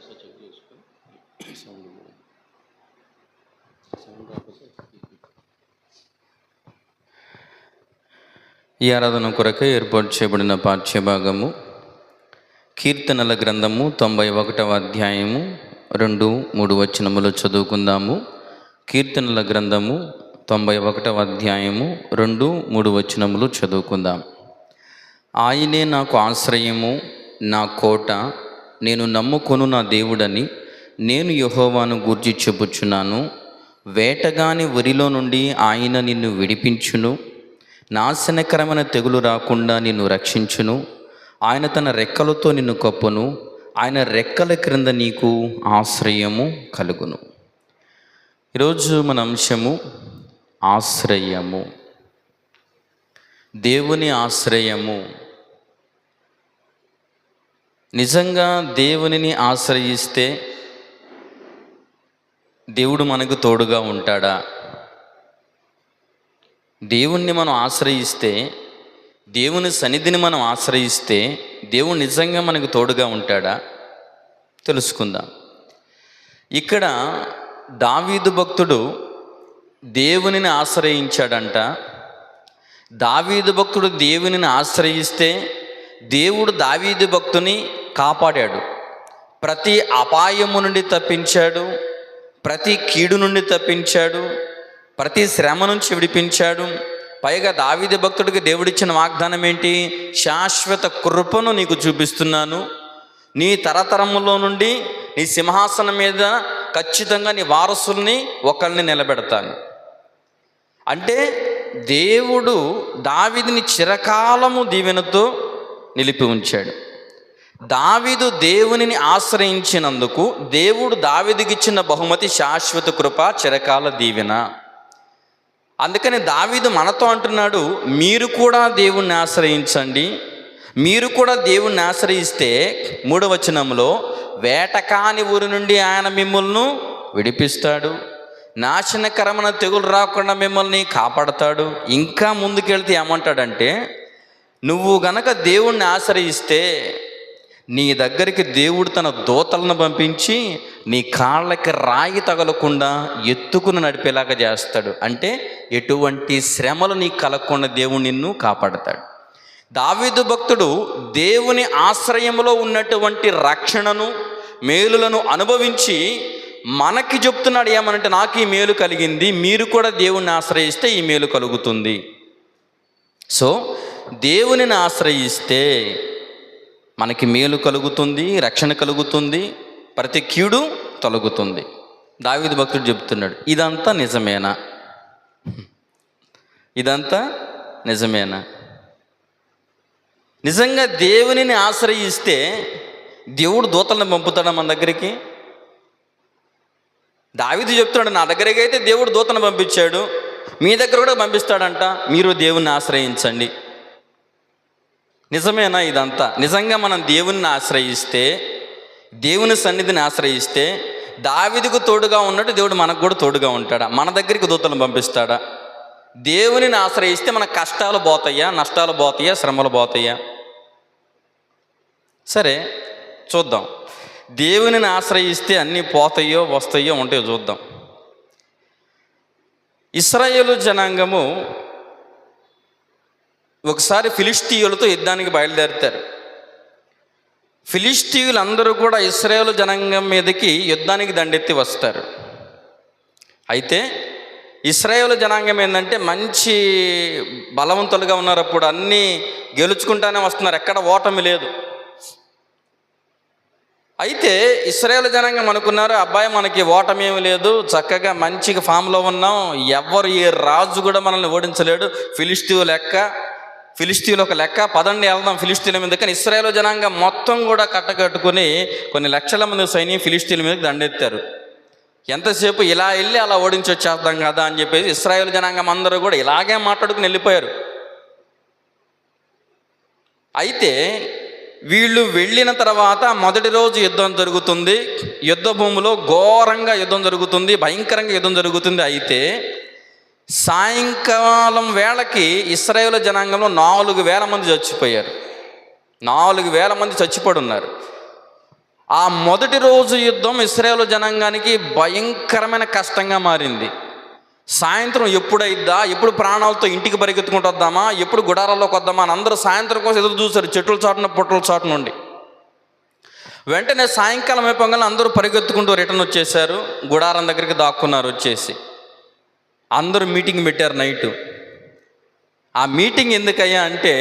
ఈ ఆరాధన కొరకై ఏర్పాటు చేయబడిన పాఠ్యభాగము కీర్తనల గ్రంథము 91వ అధ్యాయము 2-3 వచనములు చదువుకుందాము. కీర్తనల గ్రంథము 91వ అధ్యాయము 2-3 వచనములు చదువుకుందాం. ఆయనే నాకు ఆశ్రయము, నా కోట, నేను నమ్ముకొను నా దేవుడని నేను యెహోవాను గూర్చి చెప్పుచున్నాను. వేటగాని వరిలో నుండి ఆయన నిన్ను విడిపించును, నాశనకరమైన తెగులు రాకుండా నిన్ను రక్షించును. ఆయన తన రెక్కలతో నిన్ను కప్పును, ఆయన రెక్కల క్రింద నీకు ఆశ్రయము కలుగును. ఈరోజు మన అంశము ఆశ్రయము, దేవుని ఆశ్రయము. నిజంగా దేవునిని ఆశ్రయిస్తే దేవుడు మనకు తోడుగా ఉంటాడా? దేవుణ్ణి మనం ఆశ్రయిస్తే, దేవుని సన్నిధిని మనం ఆశ్రయిస్తే దేవుడు నిజంగా మనకు తోడుగా ఉంటాడా? తెలుసుకుందాం. ఇక్కడ దావీదు భక్తుడు దేవునిని ఆశ్రయించాడంట. దావీదు భక్తుడు దేవునిని ఆశ్రయిస్తే దేవుడు దావీదు భక్తుని కాపాడాడు. ప్రతి అపాయము నుండి తప్పించాడు, ప్రతి కీడు నుండి తప్పించాడు, ప్రతి శ్రమ నుంచి విడిపించాడు. పైగా దావీదు భక్తుడికి దేవుడిచ్చిన వాగ్దానం ఏంటి? శాశ్వత కృపను నీకు చూపిస్తున్నాను, నీ తరతరములో నుండి నీ సింహాసనం మీద ఖచ్చితంగా నీ వారసుల్ని ఒకరిని నిలబెడతాను. అంటే దేవుడు దావీదుని చిరకాలము దీవెనతో నిలిపి ఉంచాడు. దావీదు దేవునిని ఆశ్రయించినందుకు దేవుడు దావీదుకి ఇచ్చిన బహుమతి శాశ్వత కృప, చిరకాల దీవెన. అందుకని దావీదు మనతో అంటున్నాడు, మీరు కూడా దేవుణ్ణి ఆశ్రయించండి. మీరు కూడా దేవుణ్ణి ఆశ్రయిస్తే 3వ వచనంలో వేటకాని ఊరి నుండి ఆయన మిమ్మల్ని విడిపిస్తాడు, నాశనకరమైన తెగులు రాకుండా మిమ్మల్ని కాపాడతాడు. ఇంకా ముందుకెళ్తే ఏమంటాడంటే, నువ్వు గనక దేవుణ్ణి ఆశ్రయిస్తే నీ దగ్గరికి దేవుడు తన దూతలను పంపించి నీ కాళ్ళకి రాయి తగలకుండా ఎత్తుకుని నడిపేలాగా చేస్తాడు. అంటే ఎటువంటి శ్రమలు నీకు కలగకుండా దేవుడు నిన్ను కాపాడతాడు. దావీదు భక్తుడు దేవుని ఆశ్రయంలో ఉన్నటువంటి రక్షణను, మేలులను అనుభవించి మనకి చెప్తున్నాడు ఏమనంటే, నాకు ఈ మేలు కలిగింది, మీరు కూడా దేవుణ్ణి ఆశ్రయిస్తే ఈ మేలు కలుగుతుంది. సో దేవునిని ఆశ్రయిస్తే మనకి మేలు కలుగుతుంది, రక్షణ కలుగుతుంది, ప్రతి కీడు తొలగుతుంది. దావీదు భక్తుడు చెప్తున్నాడు, ఇదంతా నిజమేనా? ఇదంతా నిజమేనా? నిజంగా దేవునిని ఆశ్రయిస్తే దేవుడు దూతలను పంపుతాడా మన దగ్గరికి? దావీదు చెప్తున్నాడు, నా దగ్గరికి అయితే దేవుడు దూతను పంపించాడు, మీ దగ్గర కూడా పంపిస్తాడంట, మీరు దేవుణ్ణి ఆశ్రయించండి. నిజమేనా ఇదంతా? నిజంగా మనం దేవుని ఆశ్రయిస్తే, దేవుని సన్నిధిని ఆశ్రయిస్తే దావీదుకు తోడుగా ఉన్నట్టు దేవుడు మనకు కూడా తోడుగా ఉంటాడా? మన దగ్గరికి దూతలను పంపిస్తాడా? దేవునిని ఆశ్రయిస్తే మన కష్టాలు పోతాయా, నష్టాలు పోతాయా, శ్రమలు పోతాయా? సరే చూద్దాం. దేవునిని ఆశ్రయిస్తే అన్నీ పోతాయో వస్తాయో ఉంటాయో చూద్దాం. ఇశ్రాయేలు జనాంగము ఒకసారి ఫిలిష్తీయులతో యుద్ధానికి బయలుదేరుతారు. ఫిలిష్తీయులు అందరూ కూడా ఇశ్రాయేలు జనాంగం మీదకి యుద్ధానికి దండెత్తి వస్తారు. అయితే ఇశ్రాయేలు జనాంగం ఏంటంటే మంచి బలవంతులుగా ఉన్నారు, అప్పుడు అన్నీ గెలుచుకుంటానే వస్తున్నారు, ఎక్కడ ఓటమి లేదు. అయితే ఇశ్రాయేలు జనాంగం అనుకున్నారు, అబ్బాయి మనకి ఓటమి ఏమి లేదు, చక్కగా మంచిగా ఫామ్లో ఉన్నాం, ఎవరు ఏ రాజు కూడా మనల్ని ఓడించలేడు, ఫిలిష్తీయులు ఒక లెక్క, పదండి వెళ్దాం ఫిలిష్తీయుల మీద. కానీ ఇశ్రాయేలు జనాంగం మొత్తం కూడా కట్టకట్టుకుని కొన్ని లక్షల మంది సైన్యం ఫిలిష్తీయుల మీదకి దండెత్తారు. ఎంతసేపు ఇలా వెళ్ళి అలా ఓడించి వచ్చేద్దాం కదా అని చెప్పేసి ఇశ్రాయేలు జనాంగం అందరూ కూడా ఇలాగే మాట్లాడుకుని వెళ్ళిపోయారు. అయితే వీళ్ళు వెళ్ళిన తర్వాత మొదటి రోజు యుద్ధం జరుగుతుంది. యుద్ధ భూమిలో ఘోరంగా యుద్ధం జరుగుతుంది, భయంకరంగా యుద్ధం జరుగుతుంది. అయితే సాయంకాలం వేళకి ఇశ్రాయేలు జనాంగంలో 4,000 మంది చచ్చిపోయారు. 4,000 మంది చచ్చిపడి ఉన్నారు. ఆ మొదటి రోజు యుద్ధం ఇశ్రాయేలు జనాంగానికి భయంకరమైన కష్టంగా మారింది. సాయంత్రం ఎప్పుడైద్దా, ఎప్పుడు ప్రాణాలతో ఇంటికి పరిగెత్తుకుంటూ వద్దామా, ఎప్పుడు గుడారాల్లోకి వద్దామా అని అందరూ సాయంత్రం కోసం ఎదురు చూశారు, చెట్ల చాటున పుట్టల చాటు నుండి. వెంటనే సాయంకాలం అయిపోగానే అందరూ పరిగెత్తుకుంటూ రిటర్న్ వచ్చేసారు, గుడారం దగ్గరికి దాక్కున్నారు. వచ్చేసి అందరూ మీటింగ్ పెట్టారు నైటు. ఆ మీటింగ్ ఎందుకయ్యా అంటే,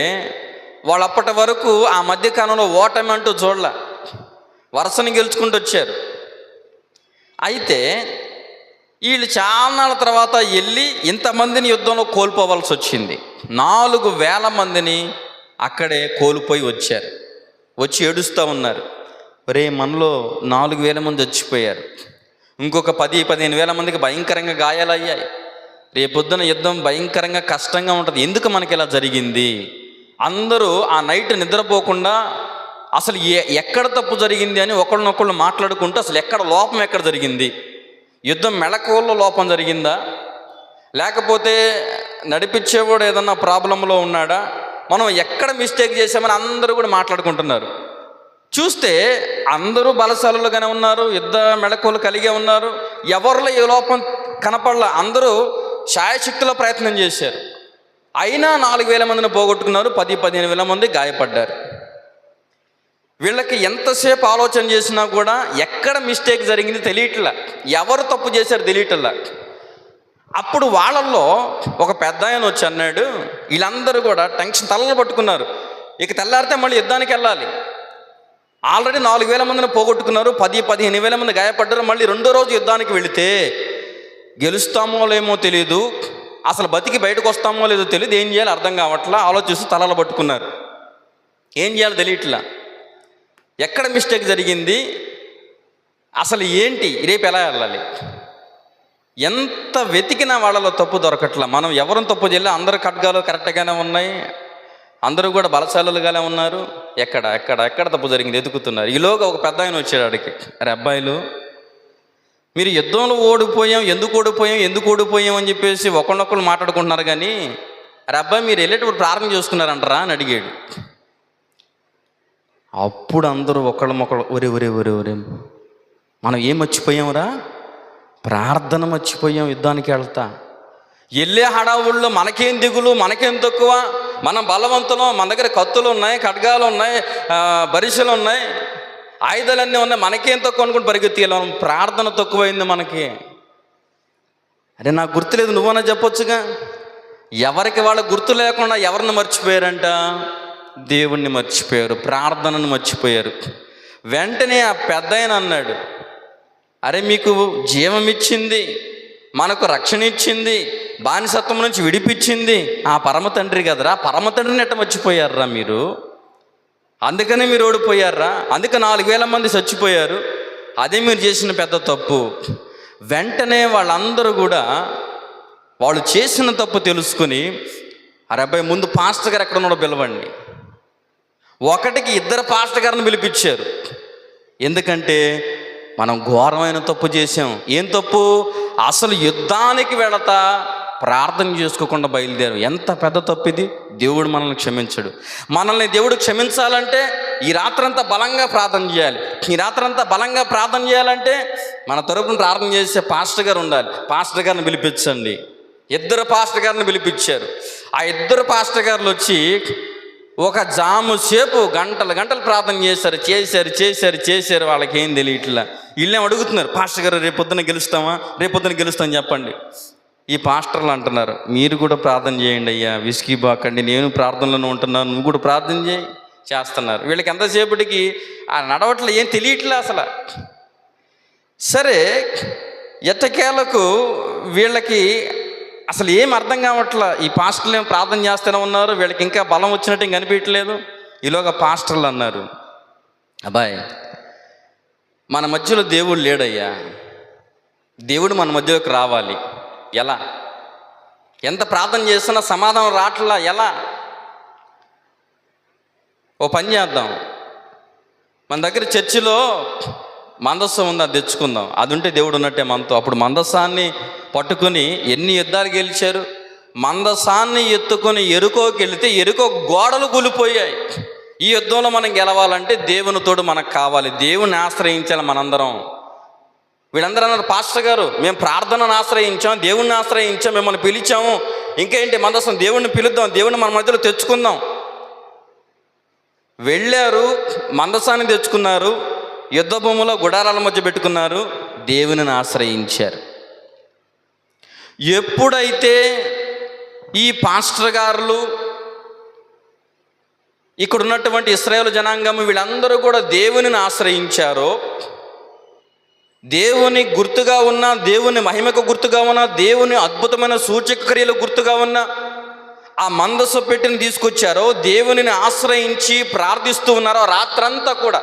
వాళ్ళు అప్పటి వరకు ఆ మధ్యకాలంలో ఓటమి అంటూ చూడలే, వరుసని గెలుచుకుంటూ వచ్చారు. అయితే వీళ్ళు చాలా నాళ్ళ తర్వాత వెళ్ళి ఇంతమందిని యుద్ధంలో కోల్పోవాల్సి వచ్చింది. 4,000 మందిని అక్కడే కోల్పోయి వచ్చారు. వచ్చి ఏడుస్తూ ఉన్నారు, రే మనలో 4,000 మంది చచ్చిపోయారు, ఇంకొక 10,000-15,000 మందికి భయంకరంగా గాయాలయ్యాయి, రేపొద్దున యుద్ధం భయంకరంగా కష్టంగా ఉంటుంది, ఎందుకు మనకి ఇలా జరిగింది? అందరూ ఆ నైట్ నిద్రపోకుండా అసలు ఎక్కడ తప్పు జరిగింది అని ఒకళ్ళనొకళ్ళు మాట్లాడుకుంటూ అసలు ఎక్కడ లోపం ఎక్కడ జరిగింది, యుద్ధం మెళకువల్లో లోపం జరిగిందా, లేకపోతే నడిపించేవాడు ఏదన్నా ప్రాబ్లంలో ఉన్నాడా, మనం ఎక్కడ మిస్టేక్ చేసామని అందరూ కూడా మాట్లాడుకుంటున్నారు. చూస్తే అందరూ బలశాలులుగానే ఉన్నారు, యుద్ధ మెళకువలు కలిగే ఉన్నారు, ఎవరిలో ఏ లోపం కనపడలా, అందరూ శాయశక్తిలో ప్రయత్నం చేశారు. అయినా 4,000 మందిని పోగొట్టుకున్నారు, 10,000-15,000 మంది గాయపడ్డారు. వీళ్ళకి ఎంతసేపు ఆలోచన చేసినా కూడా ఎక్కడ మిస్టేక్ జరిగింది తెలియట్లా, ఎవరు తప్పు చేశారు తెలియట్లా. అప్పుడు వాళ్ళల్లో ఒక పెద్ద ఆయన వచ్చి అన్నాడు, వీళ్ళందరూ కూడా టెన్షన్ తలలు పట్టుకున్నారు, ఇక తెల్లారితే మళ్ళీ యుద్ధానికి వెళ్ళాలి, ఆల్రెడీ 4,000 మందిని పోగొట్టుకున్నారు, 10,000-15,000 మంది గాయపడ్డారు, మళ్ళీ రెండో రోజు యుద్ధానికి వెళితే గెలుస్తామో లేమో తెలియదు, అసలు బతికి బయటకు వస్తామో లేదో తెలియదు, ఏం చేయాలో అర్థం కావట్లా, ఆలోచిస్తూ తలలు పట్టుకున్నారు, ఏం చేయాలో తెలియట్లా, ఎక్కడ మిస్టేక్ జరిగింది, అసలు ఏంటి, రేపు ఎలా వెళ్ళాలి. ఎంత వెతికినా వాళ్ళలో తప్పు దొరకట్లా. మనం ఎవరిని తప్పు చేయలే, అందరు ఖడ్గాలు కరెక్ట్గానే ఉన్నాయి, అందరూ కూడా బలశాలుగానే ఉన్నారు, ఎక్కడ ఎక్కడ ఎక్కడ తప్పు జరిగింది ఎదుగుతున్నారు. ఈలోగా ఒక పెద్ద ఆయన వచ్చాడు ఆడికి, అరే అబ్బాయిలు, మీరు యుద్ధంలో ఓడిపోయాం, ఎందుకు ఓడిపోయాం అని చెప్పేసి ఒకళ్ళొకళ్ళు మాట్లాడుకుంటున్నారు, కానీ అరే అబ్బాయి మీరు వెళ్ళేటప్పుడు ప్రార్థన చేసుకున్నారంటారా అని అడిగాడు. అప్పుడు అందరూ ఒకళ్ళొకళ్ళు ఒరే ఒరే ఒరే ఒరే మనం ఏం మర్చిపోయాంరా, ప్రార్థన మర్చిపోయాం, యుద్ధానికి వెళ్తా వెళ్ళే హడావుల్లో మనకేం దిగులు, మనకేం తక్కువ, మనం బలవంతులం, మన దగ్గర కత్తులు ఉన్నాయి, ఖడ్గాలు ఉన్నాయి, బరిసెలు ఉన్నాయి, ఆయుధాలన్నీ ఉన్నాయి, మనకేం తక్కువ అనుకుంటూ పరిగెత్తికెళ్ళాం, ప్రార్థన తక్కువైంది మనకి. అరే నాకు గుర్తులేదు, నువ్వన్నా చెప్పొచ్చుగా. ఎవరికి వాళ్ళ గుర్తు లేకుండా ఎవరిని మర్చిపోయారంట, దేవుణ్ణి మర్చిపోయారు, ప్రార్థనను మర్చిపోయారు. వెంటనే ఆ పెద్ద ఆయన అన్నాడు, అరే మీకు జీవం ఇచ్చింది, మనకు రక్షణ ఇచ్చింది, బానిసత్వం నుంచి విడిపించింది ఆ పరమ తండ్రి కదరా, పరమ తండ్రిని ఎట్ట మర్చిపోయారా మీరు, అందుకనే మీరు ఓడిపోయారా, అందుకే 4,000 మంది చచ్చిపోయారు, అదే మీరు చేసిన పెద్ద తప్పు. వెంటనే వాళ్ళందరూ కూడా వాళ్ళు చేసిన తప్పు తెలుసుకుని, అరే అబ్బాయి ముందు పాస్టర్ గారు ఎక్కడ ఉన్నాడో పిలవండి. 2 పాస్టర్ గారిని పిలిపించారు. ఎందుకంటే మనం ఘోరమైన తప్పు చేసాం. ఏం తప్పు, అసలు యుద్ధానికి వెళతా ప్రార్థన చేసుకోకుండా బయలుదేరు. ఎంత పెద్ద తప్పు ఇది. దేవుడు మనల్ని క్షమించడు. మనల్ని దేవుడు క్షమించాలంటే ఈ రాత్రంతా బలంగా ప్రార్థన చేయాలి. ఈ రాత్రంతా బలంగా ప్రార్థన చేయాలంటే మన తరపున ప్రార్థన చేసే పాస్టర్ గారు ఉండాలి. పాస్టర్ గారిని పిలిపించండి. 2 పాస్టర్ గారిని పిలిపించారు. ఆ 2 పాస్టర్ గారులు వచ్చి ఒక జాము సేపు గంటలు ప్రార్థన చేశారు. వాళ్ళకి ఏం తెలియట్లా. వీళ్ళేం అడుగుతున్నారు, పాస్టర్ గారు రేపొద్దున గెలుస్తామని చెప్పండి. ఈ పాస్టర్లు అంటున్నారు, మీరు కూడా ప్రార్థన చేయండి అయ్యా, విసికి బాకండి, నేను ప్రార్థనలోనే ఉంటున్నాను, నువ్వు కూడా ప్రార్థన చేస్తున్నారు. వీళ్ళకి ఎంతసేపటికి ఆ నడవట్లో ఏం తెలియట్లే అసలు. సరే, ఎట్టకేలకు వీళ్ళకి అసలు ఏం అర్థం కావట్లా. ఈ పాస్టర్లు ఏం ప్రార్థన చేస్తూనే ఉన్నారు, వీళ్ళకి ఇంకా బలం వచ్చినట్టు ఏం కనిపించట్లేదు. ఈలోగా పాస్టర్లు అన్నారు, అబ్బాయి మన మధ్యలో దేవుడు లేడయ్యా, దేవుడు మన మధ్యలోకి రావాలి. ఎలా? ఎంత ప్రార్థన చేస్తున్నా సమాధానం రావట్లా, ఎలా? ఓ పని చేద్దాం, మన దగ్గర చర్చిలో మందస్సం ఉంది, అది తెచ్చుకుందాం, అది ఉంటే దేవుడు ఉన్నట్టే మనతో. అప్పుడు మందస్సాన్ని పట్టుకొని ఎన్ని యుద్ధాలు గెలిచారు. మందసాన్ని ఎత్తుకొని ఎరుకోకి వెళితే ఎరుకో గోడలు కూలిపోయాయి. ఈ యుద్ధంలో మనం గెలవాలంటే దేవుని తోడు మనకు కావాలి, దేవుని ఆశ్రయించాలి మనందరం. వీళ్ళందరూ అన్నారు, పాస్టర్ గారు మేము ప్రార్థనను ఆశ్రయించాం, దేవుణ్ణి ఆశ్రయించాం, మిమ్మల్ని పిలిచాము, ఇంకేంటి మందసం దేవుణ్ణి పిలుద్దాం, దేవుణ్ణి మన మధ్యలో తెచ్చుకుందాం. వెళ్ళారు, మందసాన్ని తెచ్చుకున్నారు, యుద్ధ భూమిలో గుడారాల మధ్య పెట్టుకున్నారు, దేవుని ఆశ్రయించారు. ఎప్పుడైతే ఈ పాస్టర్ గారులు, ఇక్కడ ఉన్నటువంటి ఇశ్రాయేలు జనాంగం వీళ్ళందరూ కూడా దేవుని ఆశ్రయించారో, దేవుని గుర్తుగా ఉన్న, దేవుని మహిమకు గుర్తుగా ఉన్న, దేవుని అద్భుతమైన సూచక క్రియలు గుర్తుగా ఉన్న ఆ మందస పెట్టిని తీసుకొచ్చారో, దేవునిని ఆశ్రయించి ప్రార్థిస్తూ ఉన్నారో, రాత్రంతా కూడా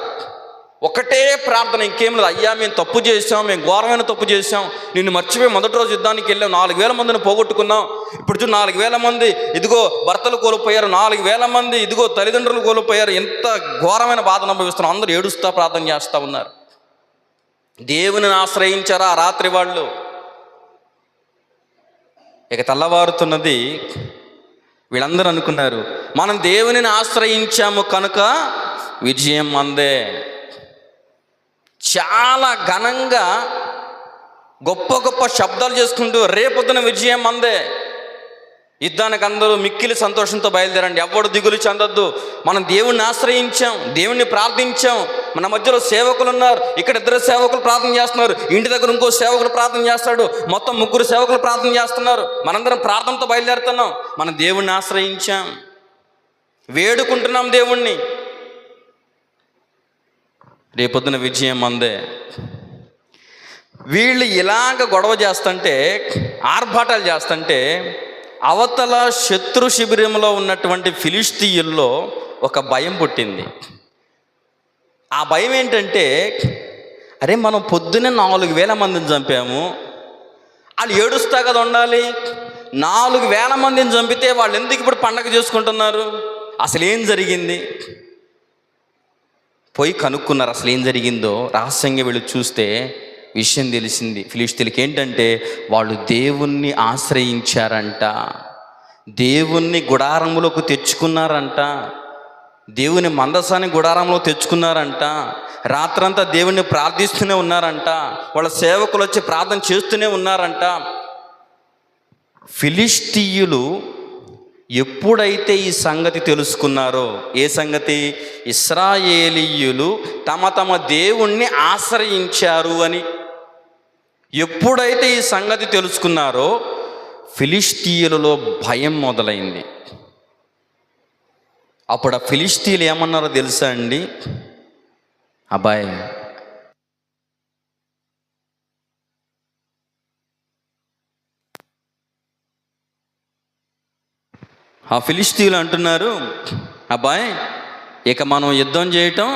ఒకటే ప్రార్థన, ఇంకేం లేదు. అయ్యా మేము తప్పు చేసాం, మేము ఘోరమైన తప్పు చేసాం, నిన్ను మర్చిపోయి మొదటి రోజు యుద్ధానికి వెళ్ళాం, 4,000 మందిని పోగొట్టుకున్నాం, ఇప్పుడు 4,000 మంది ఇదిగో భర్తలు కోల్పోయారు, 4,000 మంది ఇదిగో తల్లిదండ్రులు కోల్పోయారు, ఎంత ఘోరమైన బాధను అనుభవిస్తున్నాం. అందరూ ఏడుస్తూ ప్రార్థన చేస్తూ ఉన్నారు. దేవుని ఆశ్రయించారా ఆ రాత్రి వాళ్ళు. ఇక తెల్లవారుతున్నది, వీళ్ళందరూ అనుకున్నారు మనం దేవునిని ఆశ్రయించాము కనుక విజయం మందే. చాలా ఘనంగా గొప్ప గొప్ప శబ్దాలు చేసుకుంటూ రేపొద్దున విజయం మందే, యుద్ధానికి అందరూ మిక్కిలి సంతోషంతో బయలుదేరండి, ఎవడు దిగులు చెందొద్దు, మనం దేవుణ్ణి ఆశ్రయించాం, దేవుణ్ణి ప్రార్థించాం, మన మధ్యలో సేవకులు ఉన్నారు, ఇక్కడ 2 సేవకులు ప్రార్థన చేస్తున్నారు, ఇంటి దగ్గర ఇంకో సేవకులు ప్రార్థన చేస్తాడు, మొత్తం 3 సేవకులు ప్రార్థన చేస్తున్నారు, మనందరం ప్రార్థనతో బయలుదేరుతున్నాం, మనం దేవుణ్ణి ఆశ్రయించాం, వేడుకుంటున్నాం దేవుణ్ణి, రేపొద్దున విజయం మందే. వీళ్ళు ఇలాగ గొడవ చేస్తుంటే, ఆర్భాటాలు చేస్తుంటే, అవతల శత్రు శిబిరంలో ఉన్నటువంటి ఫిలిష్తీయుల్లో ఒక భయం పుట్టింది. ఆ భయం ఏంటంటే, అరే మనం పొద్దున్నే 4,000 మందిని చంపాము, వాళ్ళు ఏడుస్తా కదా ఉండాలి, 4,000 మందిని చంపితే వాళ్ళు ఎందుకు ఇప్పుడు పండగ చేసుకుంటున్నారు, అసలు ఏం జరిగింది? పోయి కనుక్కున్నారు అసలు ఏం జరిగిందో. రహస్యంగా వెళ్ళి చూస్తే విషయం తెలిసింది. ఫిలిష్తీయులకి ఏంటంటే, వాళ్ళు దేవుణ్ణి ఆశ్రయించారంట, దేవుణ్ణి గుడారంలోకి తెచ్చుకున్నారంట, దేవుని మందసాన్ని గుడారంలో తెచ్చుకున్నారంట, రాత్రంతా దేవుణ్ణి ప్రార్థిస్తూనే ఉన్నారంట, వాళ్ళ సేవకులు వచ్చి ప్రార్థన చేస్తూనే ఉన్నారంట. ఫిలిష్తీయులు ఎప్పుడైతే ఈ సంగతి తెలుసుకున్నారో, ఏ సంగతి? ఇశ్రాయేలీయులు తమ తమ దేవుణ్ణి ఆశ్రయించారు అని ఎప్పుడైతే ఈ సంగతి తెలుసుకున్నారో, ఫిలిష్తీయులలో భయం మొదలైంది. అప్పుడు ఆ ఫిలిష్తీయులు ఏమన్నారో తెలుసా అండి? అబ్బాయి, ఆ ఫిలిష్తీయులు అంటున్నారు, అబ్బాయి ఇక మనం యుద్ధం చేయటం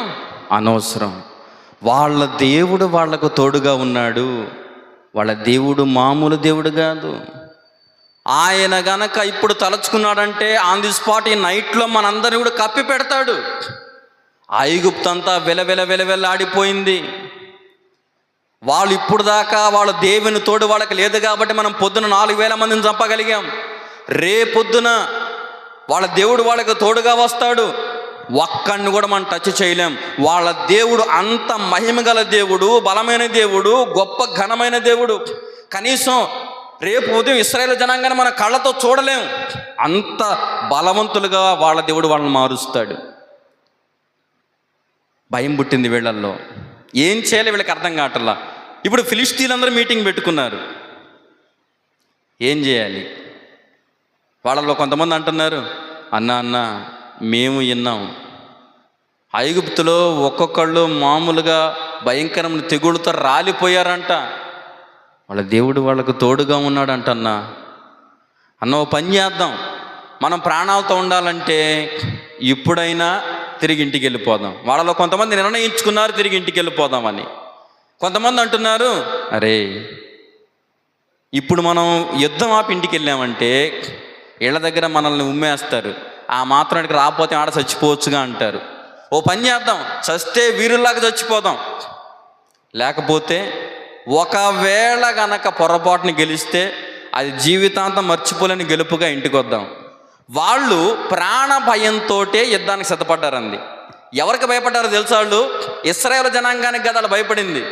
అనవసరం, వాళ్ళ దేవుడు వాళ్లకు తోడుగా ఉన్నాడు, వాళ్ళ దేవుడు మామూలు దేవుడు కాదు, ఆయన గనక ఇప్పుడు తలచుకున్నాడంటే ఆన్ ది స్పాట్ ఈ నైట్లో మనందరినీ కూడా కప్పి పెడతాడు. ఐగుప్తంతా వెలవెలాడిపోయింది. వాళ్ళు ఇప్పుడు దాకా వాళ్ళ దేవుని తోడు వాళ్ళకి లేదు కాబట్టి మనం పొద్దున 4,000 మందిని చంపగలిగాం. రేపొద్దున వాళ్ళ దేవుడు వాళ్ళకి తోడుగా వస్తాడు, ఒక్కడిని కూడా మనం టచ్ చేయలేం. వాళ్ళ దేవుడు అంత మహిమగల దేవుడు, బలమైన దేవుడు, గొప్ప ఘనమైన దేవుడు. కనీసం రేపు ఉదయం ఇశ్రాయేలు జనాంగాన్ని మన కళ్ళతో చూడలేం, అంత బలవంతులుగా వాళ్ళ దేవుడు వాళ్ళని మారుస్తాడు. భయం పుట్టింది వీళ్ళల్లో. ఏం చేయాలి వీళ్ళకి అర్థం కావట్లా. ఇప్పుడు ఫిలిష్తీయులందరూ మీటింగ్ పెట్టుకున్నారు, ఏం చేయాలి? వాళ్ళలో కొంతమంది అంటున్నారు, అన్న మేము విన్నాం, ఐగుప్తులో ఒక్కొక్కళ్ళు మామూలుగా భయంకరమైన తెగుళ్ళతో రాలిపోయారంట, వాళ్ళ దేవుడు వాళ్ళకు తోడుగా ఉన్నాడంట. అన్న ఓ పని చేద్దాం, మనం ప్రాణాలతో ఉండాలంటే ఇప్పుడైనా తిరిగి ఇంటికి వెళ్ళిపోదాం. వాళ్ళలో కొంతమంది నిర్ణయించుకున్నారు తిరిగి ఇంటికి వెళ్ళిపోదామని. కొంతమంది అంటున్నారు, అరే ఇప్పుడు మనం యుద్ధం ఆపి ఇంటికి వెళ్ళామంటే ఇళ్ళ దగ్గర మనల్ని ఉమ్మేస్తారు, ఆ మాత్రానికి రాకపోతే ఆడ చచ్చిపోవచ్చుగా అంటారు. ఓ పని చేద్దాం, చస్తే వీరుల్లాగా చచ్చిపోదాం, లేకపోతే ఒకవేళ గనక పొరపాటుని గెలిస్తే అది జీవితాంతం మర్చిపోలేని గెలుపుగా ఇంటికి వద్దాం. వాళ్ళు ప్రాణ భయంతో యుద్ధానికి సిద్ధపడ్డారండి. ఎవరికి భయపడ్డారో తెలుసా వాళ్ళు? ఇశ్రాయేలు జనాంగానికి కదా వాళ్ళు భయపడింది.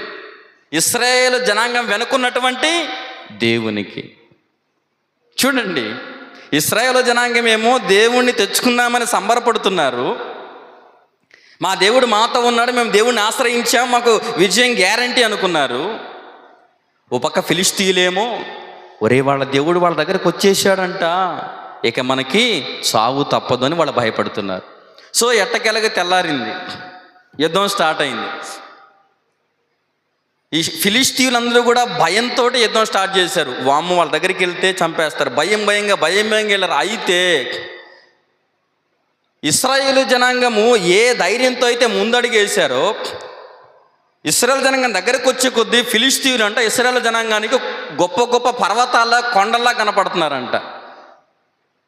ఇశ్రాయేలు జనాంగం వెనుకున్నటువంటి దేవునికి. చూడండి, ఇశ్రాయేలు జనాంగం ఏమో దేవుణ్ణి తెచ్చుకున్నామని సంబరపడుతున్నారు. మా దేవుడు మాతో ఉన్నాడు, మేము దేవుణ్ణి ఆశ్రయించాం, మాకు విజయం గ్యారంటీ అనుకున్నారు. ఓ పక్క ఫిలిష్తీయులేమో ఒరే వాళ్ళ దేవుడు వాళ్ళ దగ్గరకు వచ్చేసాడంట, ఇక మనకి సావు తప్పదు అని వాళ్ళు భయపడుతున్నారు. సో ఎట్టకెలగా తెల్లారింది, యుద్ధం స్టార్ట్ అయింది. ఈ ఫిలిష్తీయులందరూ కూడా భయంతో యుద్ధం స్టార్ట్ చేశారు. వామ్మ వాళ్ళ దగ్గరికి వెళ్తే చంపేస్తారు, భయంగా వెళ్ళారు. అయితే ఇశ్రాయేలు జనాంగము ఏ ధైర్యంతో అయితే ముందడుగేశారో, ఇశ్రాయేలు జనాంగం దగ్గరకు వచ్చే కొద్దీ ఫిలిష్తీయులు అంట ఇశ్రాయేలు జనాంగానికి గొప్ప గొప్ప పర్వతాల కొండల్లా కనపడుతున్నారంట.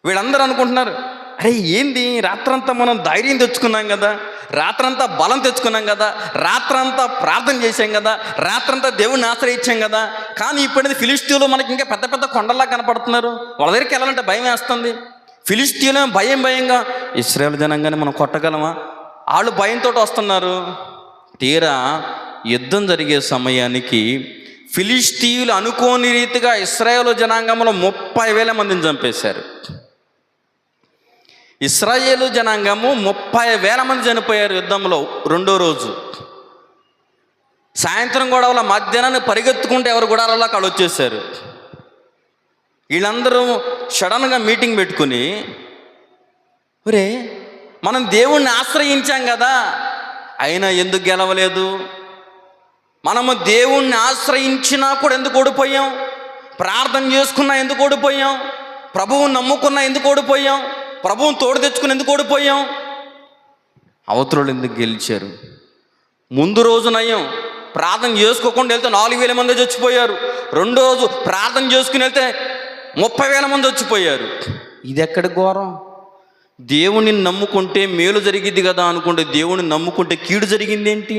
వీళ్ళందరూ అనుకుంటున్నారు, అరే ఏంది, రాత్రంతా మనం ధైర్యం తెచ్చుకున్నాం కదా, రాత్రంతా బలం తెచ్చుకున్నాం కదా, రాత్రంతా ప్రార్థన చేశాం కదా, రాత్రంతా దేవుణ్ణి ఆశ్రయించాం కదా, కానీ ఇప్పుడైతే ఫిలిష్తీయులు మనకి ఇంకా పెద్ద పెద్ద కొండల్లా కనపడుతున్నారు, వాళ్ళ దగ్గరికి వెళ్ళాలంటే భయం వేస్తుంది. ఫిలిష్తీయులు భయంగా ఇశ్రాయేలు జనాంగాన్ని మనం కొట్టగలమా, వాళ్ళు భయంతో వస్తున్నారు. తీరా యుద్ధం జరిగే సమయానికి ఫిలిష్తీయులు అనుకోని రీతిగా ఇశ్రాయేలు జనాంగంలో 30,000 మందిని చంపేశారు. ఇశ్రాయేలు జనాంగము 30,000 మంది చనిపోయారు యుద్ధంలో. రెండో రోజు సాయంత్రం గొడవల మధ్యాహ్నాన్ని పరిగెత్తుకుంటే ఎవరు గుడారాల్లో అక్కడ వచ్చేసారు. వీళ్ళందరూ సడన్గా మీటింగ్ పెట్టుకుని, ఒరే మనం దేవుణ్ణి ఆశ్రయించాం కదా, అయినా ఎందుకు గెలవలేదు, మనము దేవుణ్ణి ఆశ్రయించినా కూడా ఎందుకు ఓడిపోయాం, ప్రార్థన చేసుకున్నా ఎందుకు ఓడిపోయాం, ప్రభువుని నమ్ముకున్నా ఎందుకు ఓడిపోయాం, ప్రభువుని తోడు తెచ్చుకుని ఎందుకు ఓడిపోయాం, అవతరులు ఎందుకు గెలిచారు. ముందు రోజు నయం ప్రార్థన చేసుకోకుండా వెళ్తే 4,000 మంది చచ్చిపోయారు. రెండో రోజు ప్రార్థన చేసుకుని వెళ్తే 30,000 మంది చచ్చిపోయారు. ఇది ఎక్కడ ఘోరం. దేవుణ్ణి నమ్ముకుంటే మేలు జరిగింది కదా అనుకుంటే దేవుణ్ణి నమ్ముకుంటే కీడు జరిగింది ఏంటి?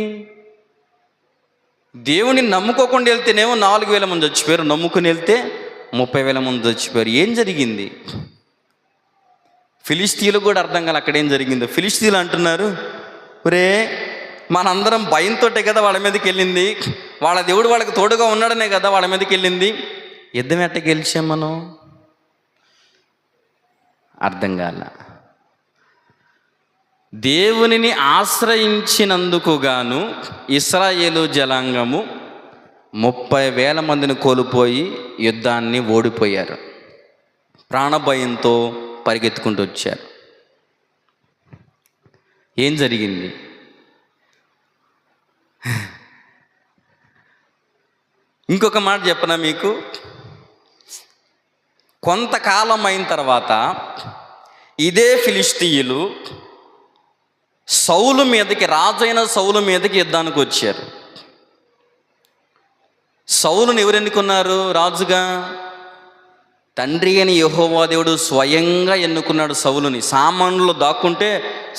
దేవుణ్ణి నమ్ముకోకుండా వెళ్తేనేమో 4,000 మంది చచ్చిపోయారు, నమ్ముకుని వెళ్తే 30,000 మంది చచ్చిపోయారు. ఏం జరిగింది? ఫిలిష్తీయులకు కూడా అర్థం కాదు అక్కడేం జరిగిందో. ఫిలిష్తీయులు అంటున్నారు, ఒరే మనందరం భయంతోటే కదా వాళ్ళ మీదకి వెళ్ళింది, వాళ్ళ దేవుడు వాళ్ళకి తోడుగా ఉన్నాడనే కదా వాళ్ళ మీదకి వెళ్ళింది, యుద్ధం ఎట్ట గెలిచాం మనం? అర్థం కాల. దేవునిని ఆశ్రయించినందుకు గాను ఇశ్రాయేలు జనాంగము 30,000 మందిని కోల్పోయి యుద్ధాన్ని ఓడిపోయారు. ప్రాణభయంతో పరిగెత్తుకుంటూ వచ్చారు. ఏం జరిగింది? ఇంకొక మాట చెప్పనా మీకు. కొంతకాలం అయిన తర్వాత ఇదే ఫిలిష్తీయులు సౌలు మీదకి, రాజైన సౌలు మీదకి యుద్ధానికి వచ్చారు. సౌలుని ఎవరు ఎన్నుకున్నారు రాజుగా? తండ్రి అని యెహోవా దేవుడు స్వయంగా ఎన్నుకున్నాడు సౌలుని. సామాన్లు దాక్కుంటే,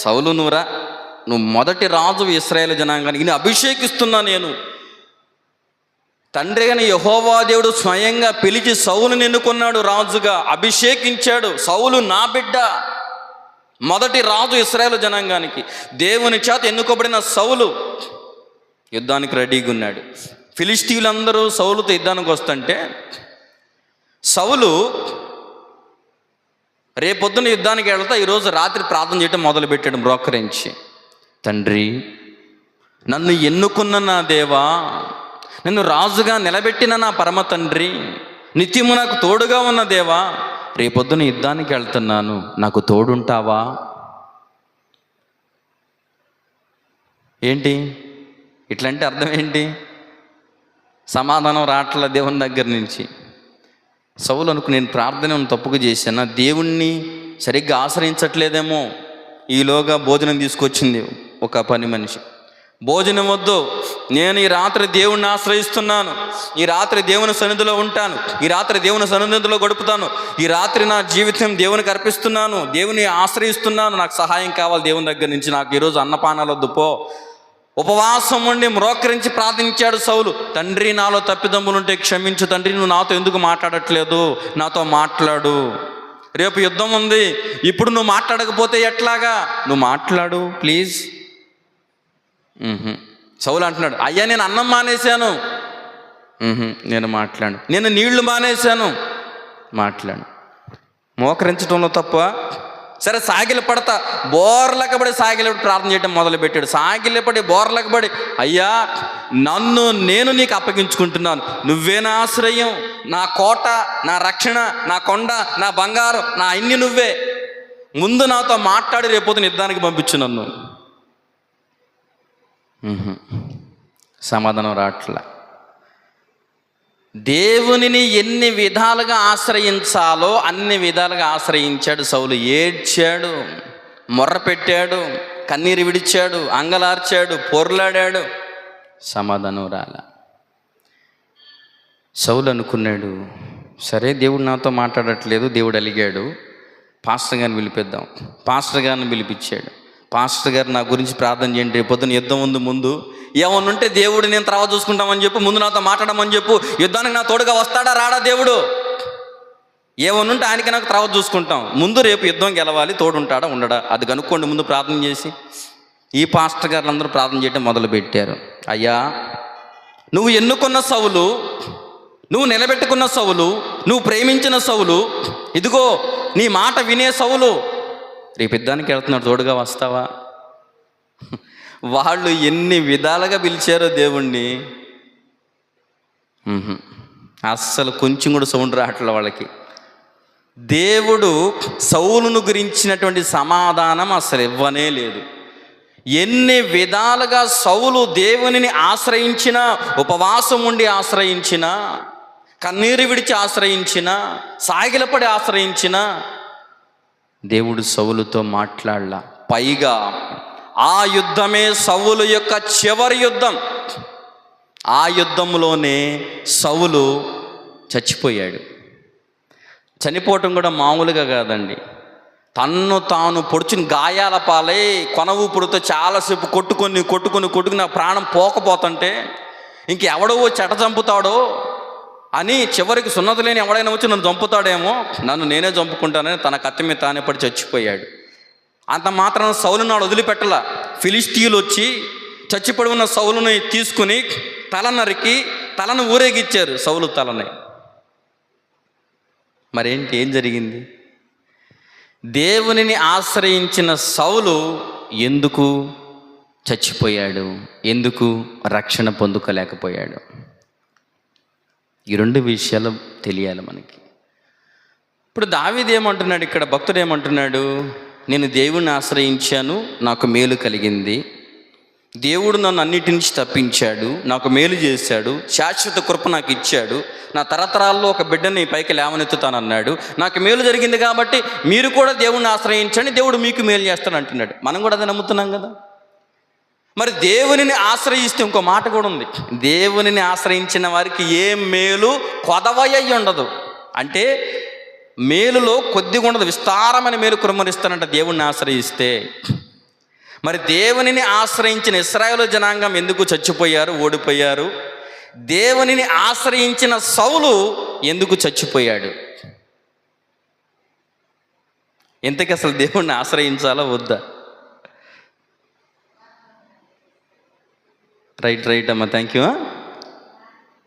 సౌలు నువ్వు మొదటి రాజు ఇశ్రాయేలు జనాంగానికి, నేను అభిషేకిస్తున్నా. నేను తండ్రి అని యెహోవా దేవుడు స్వయంగా పిలిచి సౌలుని ఎన్నుకున్నాడు రాజుగా, అభిషేకించాడు. సౌలు నా బిడ్డ, మొదటి రాజు ఇశ్రాయేలు జనాంగానికి. దేవుని చేత ఎన్నుకోబడిన సౌలు యుద్ధానికి రెడీగా ఉన్నాడు. ఫిలిష్తీయులందరూ సౌలుతో యుద్ధానికి వస్తుంటే సౌలు రేపొద్దున యుద్ధానికి వెళ్తా ఈరోజు రాత్రి ప్రార్థన చేయటం మొదలుపెట్టాడు బ్రోకరించి. తండ్రి, నన్ను ఎన్నుకున్న నా దేవా, నన్ను రాజుగా నిలబెట్టిన నా పరమ తండ్రి, నిత్యము నాకు తోడుగా ఉన్న దేవా, రేపొద్దున యుద్ధానికి వెళ్తున్నాను, నాకు తోడుంటావా? ఏంటి ఇట్లంటే అర్థం ఏంటి? సమాధానం రావట్ల దేవుని దగ్గర నుంచి. సౌలు నేను ప్రార్థన తప్పుగా చేశాను, దేవుణ్ణి సరిగ్గా ఆశ్రయించట్లేదేమో. ఈలోగా భోజనం తీసుకొచ్చింది ఒక పని మనిషి. భోజనం వద్దు, నేను ఈ రాత్రి దేవుణ్ణి ఆశ్రయిస్తున్నాను, ఈ రాత్రి దేవుని సన్నిధిలో ఉంటాను, ఈ రాత్రి దేవుని సన్నిధిలో గడుపుతాను, ఈ రాత్రి నా జీవితం దేవునికి అర్పిస్తున్నాను, దేవుని ఆశ్రయిస్తున్నాను, నాకు సహాయం కావాలి దేవుని దగ్గర నుంచి, నాకు ఈరోజు అన్నపానాలు వద్దు పో. ఉపవాసం ఉండి మ్రోకరించి ప్రార్థించాడు సౌలు. తండ్రి, నాలో తప్పిదమ్ములుంటే క్షమించు తండ్రి, నువ్వు నాతో ఎందుకు మాట్లాడట్లేదు, నాతో మాట్లాడు, రేపు యుద్ధం ఉంది, ఇప్పుడు నువ్వు మాట్లాడకపోతే ఎట్లాగా, నువ్వు మాట్లాడు ప్లీజ్, సౌలు అంటున్నాడు, అయ్యా నేను అన్నం మానేశాను. నేను మాట్లాడు. నేను నీళ్లు మానేశాను. మాట్లాడు. మోకరించడంలో తప్ప. సరే సాగిలపడతా, బోర్లకబడి సాగిలపడి ప్రార్థన చేయడం మొదలుపెట్టాడు. సాగిలపడి బోర్లకబడి, అయ్యా నేను నీకు అప్పగించుకుంటున్నాను, నువ్వే నా ఆశ్రయం, నా కోట, నా రక్షణ, నా కొండ, నా బంగారం, నా అన్ని నువ్వే. ముందు నాతో మాట్లాడి రేపొద్దున యుద్ధానికి పంపించు నన్ను. సమాధానం రాట్లా. దేవునిని ఎన్ని విధాలుగా ఆశ్రయించాలో అన్ని విధాలుగా ఆశ్రయించాడు సౌలు. ఏడ్చాడు, మొర్ర పెట్టాడు, కన్నీరు విడిచాడు, అంగలార్చాడు, పొర్లాడాడు. సమాధానం రాల. సౌలు అనుకున్నాడు, సరే దేవుడు నాతో మాట్లాడట్లేదు, దేవుడు అలిగాడు, పాస్టర్ గారిని పిలిపిద్దాం. పాస్టర్ గారిని పిలిపించాడు. పాస్టర్ గారు నా గురించి ప్రార్థన చేయండి, పొద్దున యుద్ధం ముందు ఏమన్నుంటే దేవుడు నేను తర్వాత చూసుకుంటామని చెప్పు, ముందు నాతో మాట్లాడమని చెప్పు, యుద్ధానికి నా తోడుగా వస్తాడా రాడా దేవుడు, ఏమన్నుంటే ఆయనకి నాకు తర్వాత చూసుకుంటాం, ముందు రేపు యుద్ధం గెలవాలి, తోడుంటాడా ఉండడా అది కనుక్కోండి ముందు ప్రార్థన చేసి. ఈ పాస్టర్ గారులు అందరూ ప్రార్థన చేయడం మొదలుపెట్టారు. అయ్యా నువ్వు ఎన్నుకున్న సౌలు, నువ్వు నిలబెట్టుకున్న సౌలు, నువ్వు ప్రేమించిన సౌలు, ఇదిగో నీ మాట వినే సౌలు రేపు యుద్ధానికి వెళ్తున్నాడు, తోడుగా వస్తావా? వాళ్ళు ఎన్ని విధాలుగా పిలిచారో దేవుణ్ణి, అస్సలు కొంచెం కూడా సౌండ్ రావట్లే వాళ్ళకి. దేవుడు సౌలును గురించినటువంటి సమాధానం అసలు ఇవ్వనే లేదు. ఎన్ని విధాలుగా సౌలు దేవునిని ఆశ్రయించినా, ఉపవాసం ఉండి ఆశ్రయించినా, కన్నీరు విడిచి ఆశ్రయించినా, సాగిలపడి ఆశ్రయించినా దేవుడు సౌలుతో మాట్లాడలా. పైగా ఆ యుద్ధమే సౌలు యొక్క చివరి యుద్ధం. ఆ యుద్ధంలోనే సౌలు చచ్చిపోయాడు. చనిపోవటం కూడా మామూలుగా కాదండి. తన్ను తాను పొడిచిన గాయాల పాలై కొన ఊపిరితో చాలాసేపు కొట్టుకుని నా ప్రాణం పోకపోతుంటే ఇంకెవడో చెట చంపుతాడో అని చివరికి సున్నతి లేని ఎవడైనా వచ్చి నన్ను చంపుతాడేమో, నన్ను నేనే చంపుకుంటానని తన కత్తి మీద తానే పడి చచ్చిపోయాడు. అంత మాత్రం సౌలుని నాడు వదిలిపెట్టలా. ఫిలిష్తీయులు వచ్చి చచ్చిపడి ఉన్న సౌలుని తీసుకుని తల నరికి తలను ఊరేగిచ్చారు, సౌలు తలని. మరేంటి, ఏం జరిగింది? దేవునిని ఆశ్రయించిన సౌలు ఎందుకు చచ్చిపోయాడు? ఎందుకు రక్షణ పొందుకోలేకపోయాడు? ఈ రెండు విషయాలు తెలియాలి మనకి. ఇప్పుడు దావీదు ఏమంటున్నాడు, ఇక్కడ భక్తుడు ఏమంటున్నాడు? నేను దేవుణ్ణి ఆశ్రయించాను, నాకు మేలు కలిగింది, దేవుడు నన్ను అన్నిటి నుంచి తప్పించాడు, నాకు మేలు చేశాడు, శాశ్వత కృప నాకు ఇచ్చాడు, నా తరతరాల్లో ఒక బిడ్డని పైకి లేవనెత్తుతానన్నాడు, నాకు మేలు జరిగింది కాబట్టి మీరు కూడా దేవుణ్ణి ఆశ్రయించండి, దేవుడు మీకు మేలు చేస్తాడు అంటున్నాడు. మనం కూడా అది నమ్ముతున్నాం కదా. మరి దేవునిని ఆశ్రయిస్తే ఇంకో మాట కూడా ఉంది, దేవునిని ఆశ్రయించిన వారికి ఏ మేలు కొదవయ్యి ఉండదు. అంటే మేలులో కొద్దిగా ఉండదు, విస్తారమైన మేలు కుమ్మరిస్తానంట దేవుణ్ణి ఆశ్రయిస్తే. మరి దేవునిని ఆశ్రయించిన ఇశ్రాయేలు జనాంగం ఎందుకు చచ్చిపోయారు, ఓడిపోయారు? దేవునిని ఆశ్రయించిన సౌలు ఎందుకు చచ్చిపోయాడు? ఇంతకీ అసలు దేవుణ్ణి ఆశ్రయించాలా వద్దా? రైట్ అమ్మా, థ్యాంక్ యూ.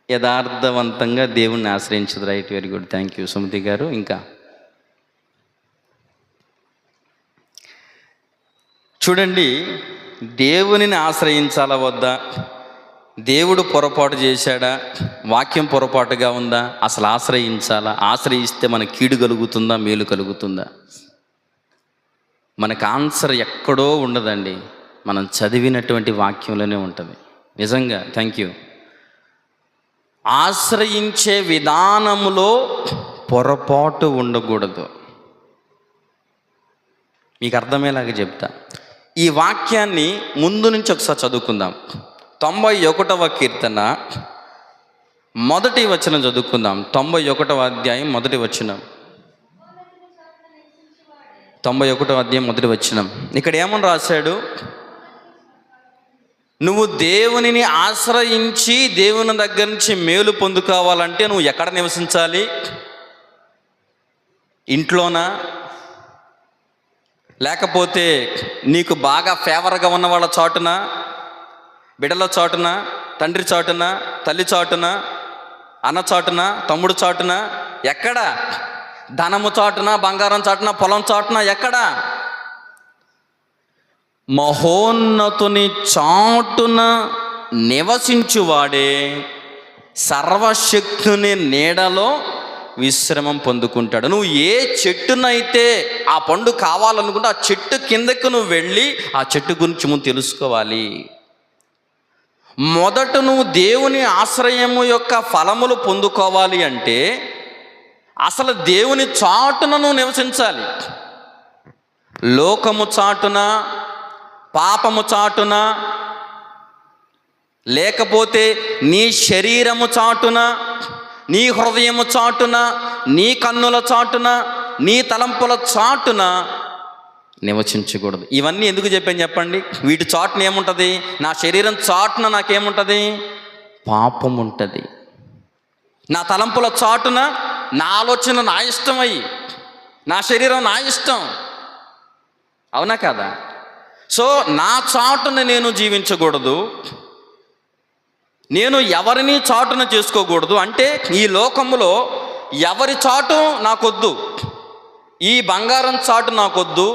యథార్థవంతంగా దేవుణ్ణి ఆశ్రయించదు. Right, very good, thank you Sumathi గారు. ఇంకా చూడండి, దేవునిని ఆశ్రయించాలా వద్దా? దేవుడు పొరపాటు చేశాడా? వాక్యం పొరపాటుగా ఉందా? అసలు ఆశ్రయించాలా? ఆశ్రయిస్తే మనకు కీడు కలుగుతుందా, మేలు కలుగుతుందా? మనకు ఆన్సర్ ఎక్కడో ఉండదండి, మనం చదివినటువంటి వాక్యంలోనే ఉంటుంది. నిజంగా థ్యాంక్ యూ. ఆశ్రయించే విధానంలో పొరపాటు ఉండకూడదు. మీకు అర్థమయ్యేలాగా చెప్తా. ఈ వాక్యాన్ని ముందు నుంచి ఒకసారి చదువుకుందాం. 91వ కీర్తన 1వ వచనం చదువుకుందాం. 91వ అధ్యాయం 1వ వచనం. 91వ అధ్యాయం 1వ వచనం. ఇక్కడ ఏమని రాశాడు? నువ్వు దేవునిని ఆశ్రయించి దేవుని దగ్గర నుంచి మేలు పొందుకోవాలంటే నువ్వు ఎక్కడ నివసించాలి? ఇంట్లోనా, లేకపోతే నీకు బాగా ఫేవర్గా ఉన్న వాళ్ళ చాటున, బిడ్డల చాటున, తండ్రి చాటున, తల్లి చాటున, అన్న చాటున, తమ్ముడు చాటున, ఎక్కడ? ధనము చాటున, బంగారం చాటున, పొలం చాటున, ఎక్కడ? మహోన్నతుని చాటున నివసించువాడే సర్వశక్తుని నీడలో విశ్రమం పొందుకుంటాడు. నువ్వు ఏ చెట్టునైతే ఆ పండు కావాలనుకుంటే ఆ చెట్టు కిందకు నువ్వు వెళ్ళి ఆ చెట్టు గురించి నువ్వు తెలుసుకోవాలి. మొదట నువ్వు దేవుని ఆశ్రయము యొక్క ఫలములు పొందుకోవాలి అంటే అసలు దేవుని చాటున నువ్వు నివసించాలి. లోకము చాటున, పాపము చాటున, లేకపోతే నీ శరీరము చాటున, నీ హృదయము చాటున, నీ కన్నుల చాటున, నీ తలంపుల చాటున నివసించకూడదు. ఇవన్నీ ఎందుకు చెప్పాను చెప్పండి? వీటి చాటున ఏముంటుంది? నా శరీరం చాటున నాకేముంటుంది? పాపం ఉంటుంది. నా తలంపుల చాటున నా ఆలోచన నా ఇష్టం అయ్యి, నా శరీరం నా ఇష్టం, అవునా కదా? సో నా చాటున నేను జీవించకూడదు, నేను ఎవరిని చాటున చేసుకోకూడదు. అంటే ఈ లోకములో ఎవరి చాటు నాకొద్దు, ఈ బంగారం చాటు నాకొద్దు,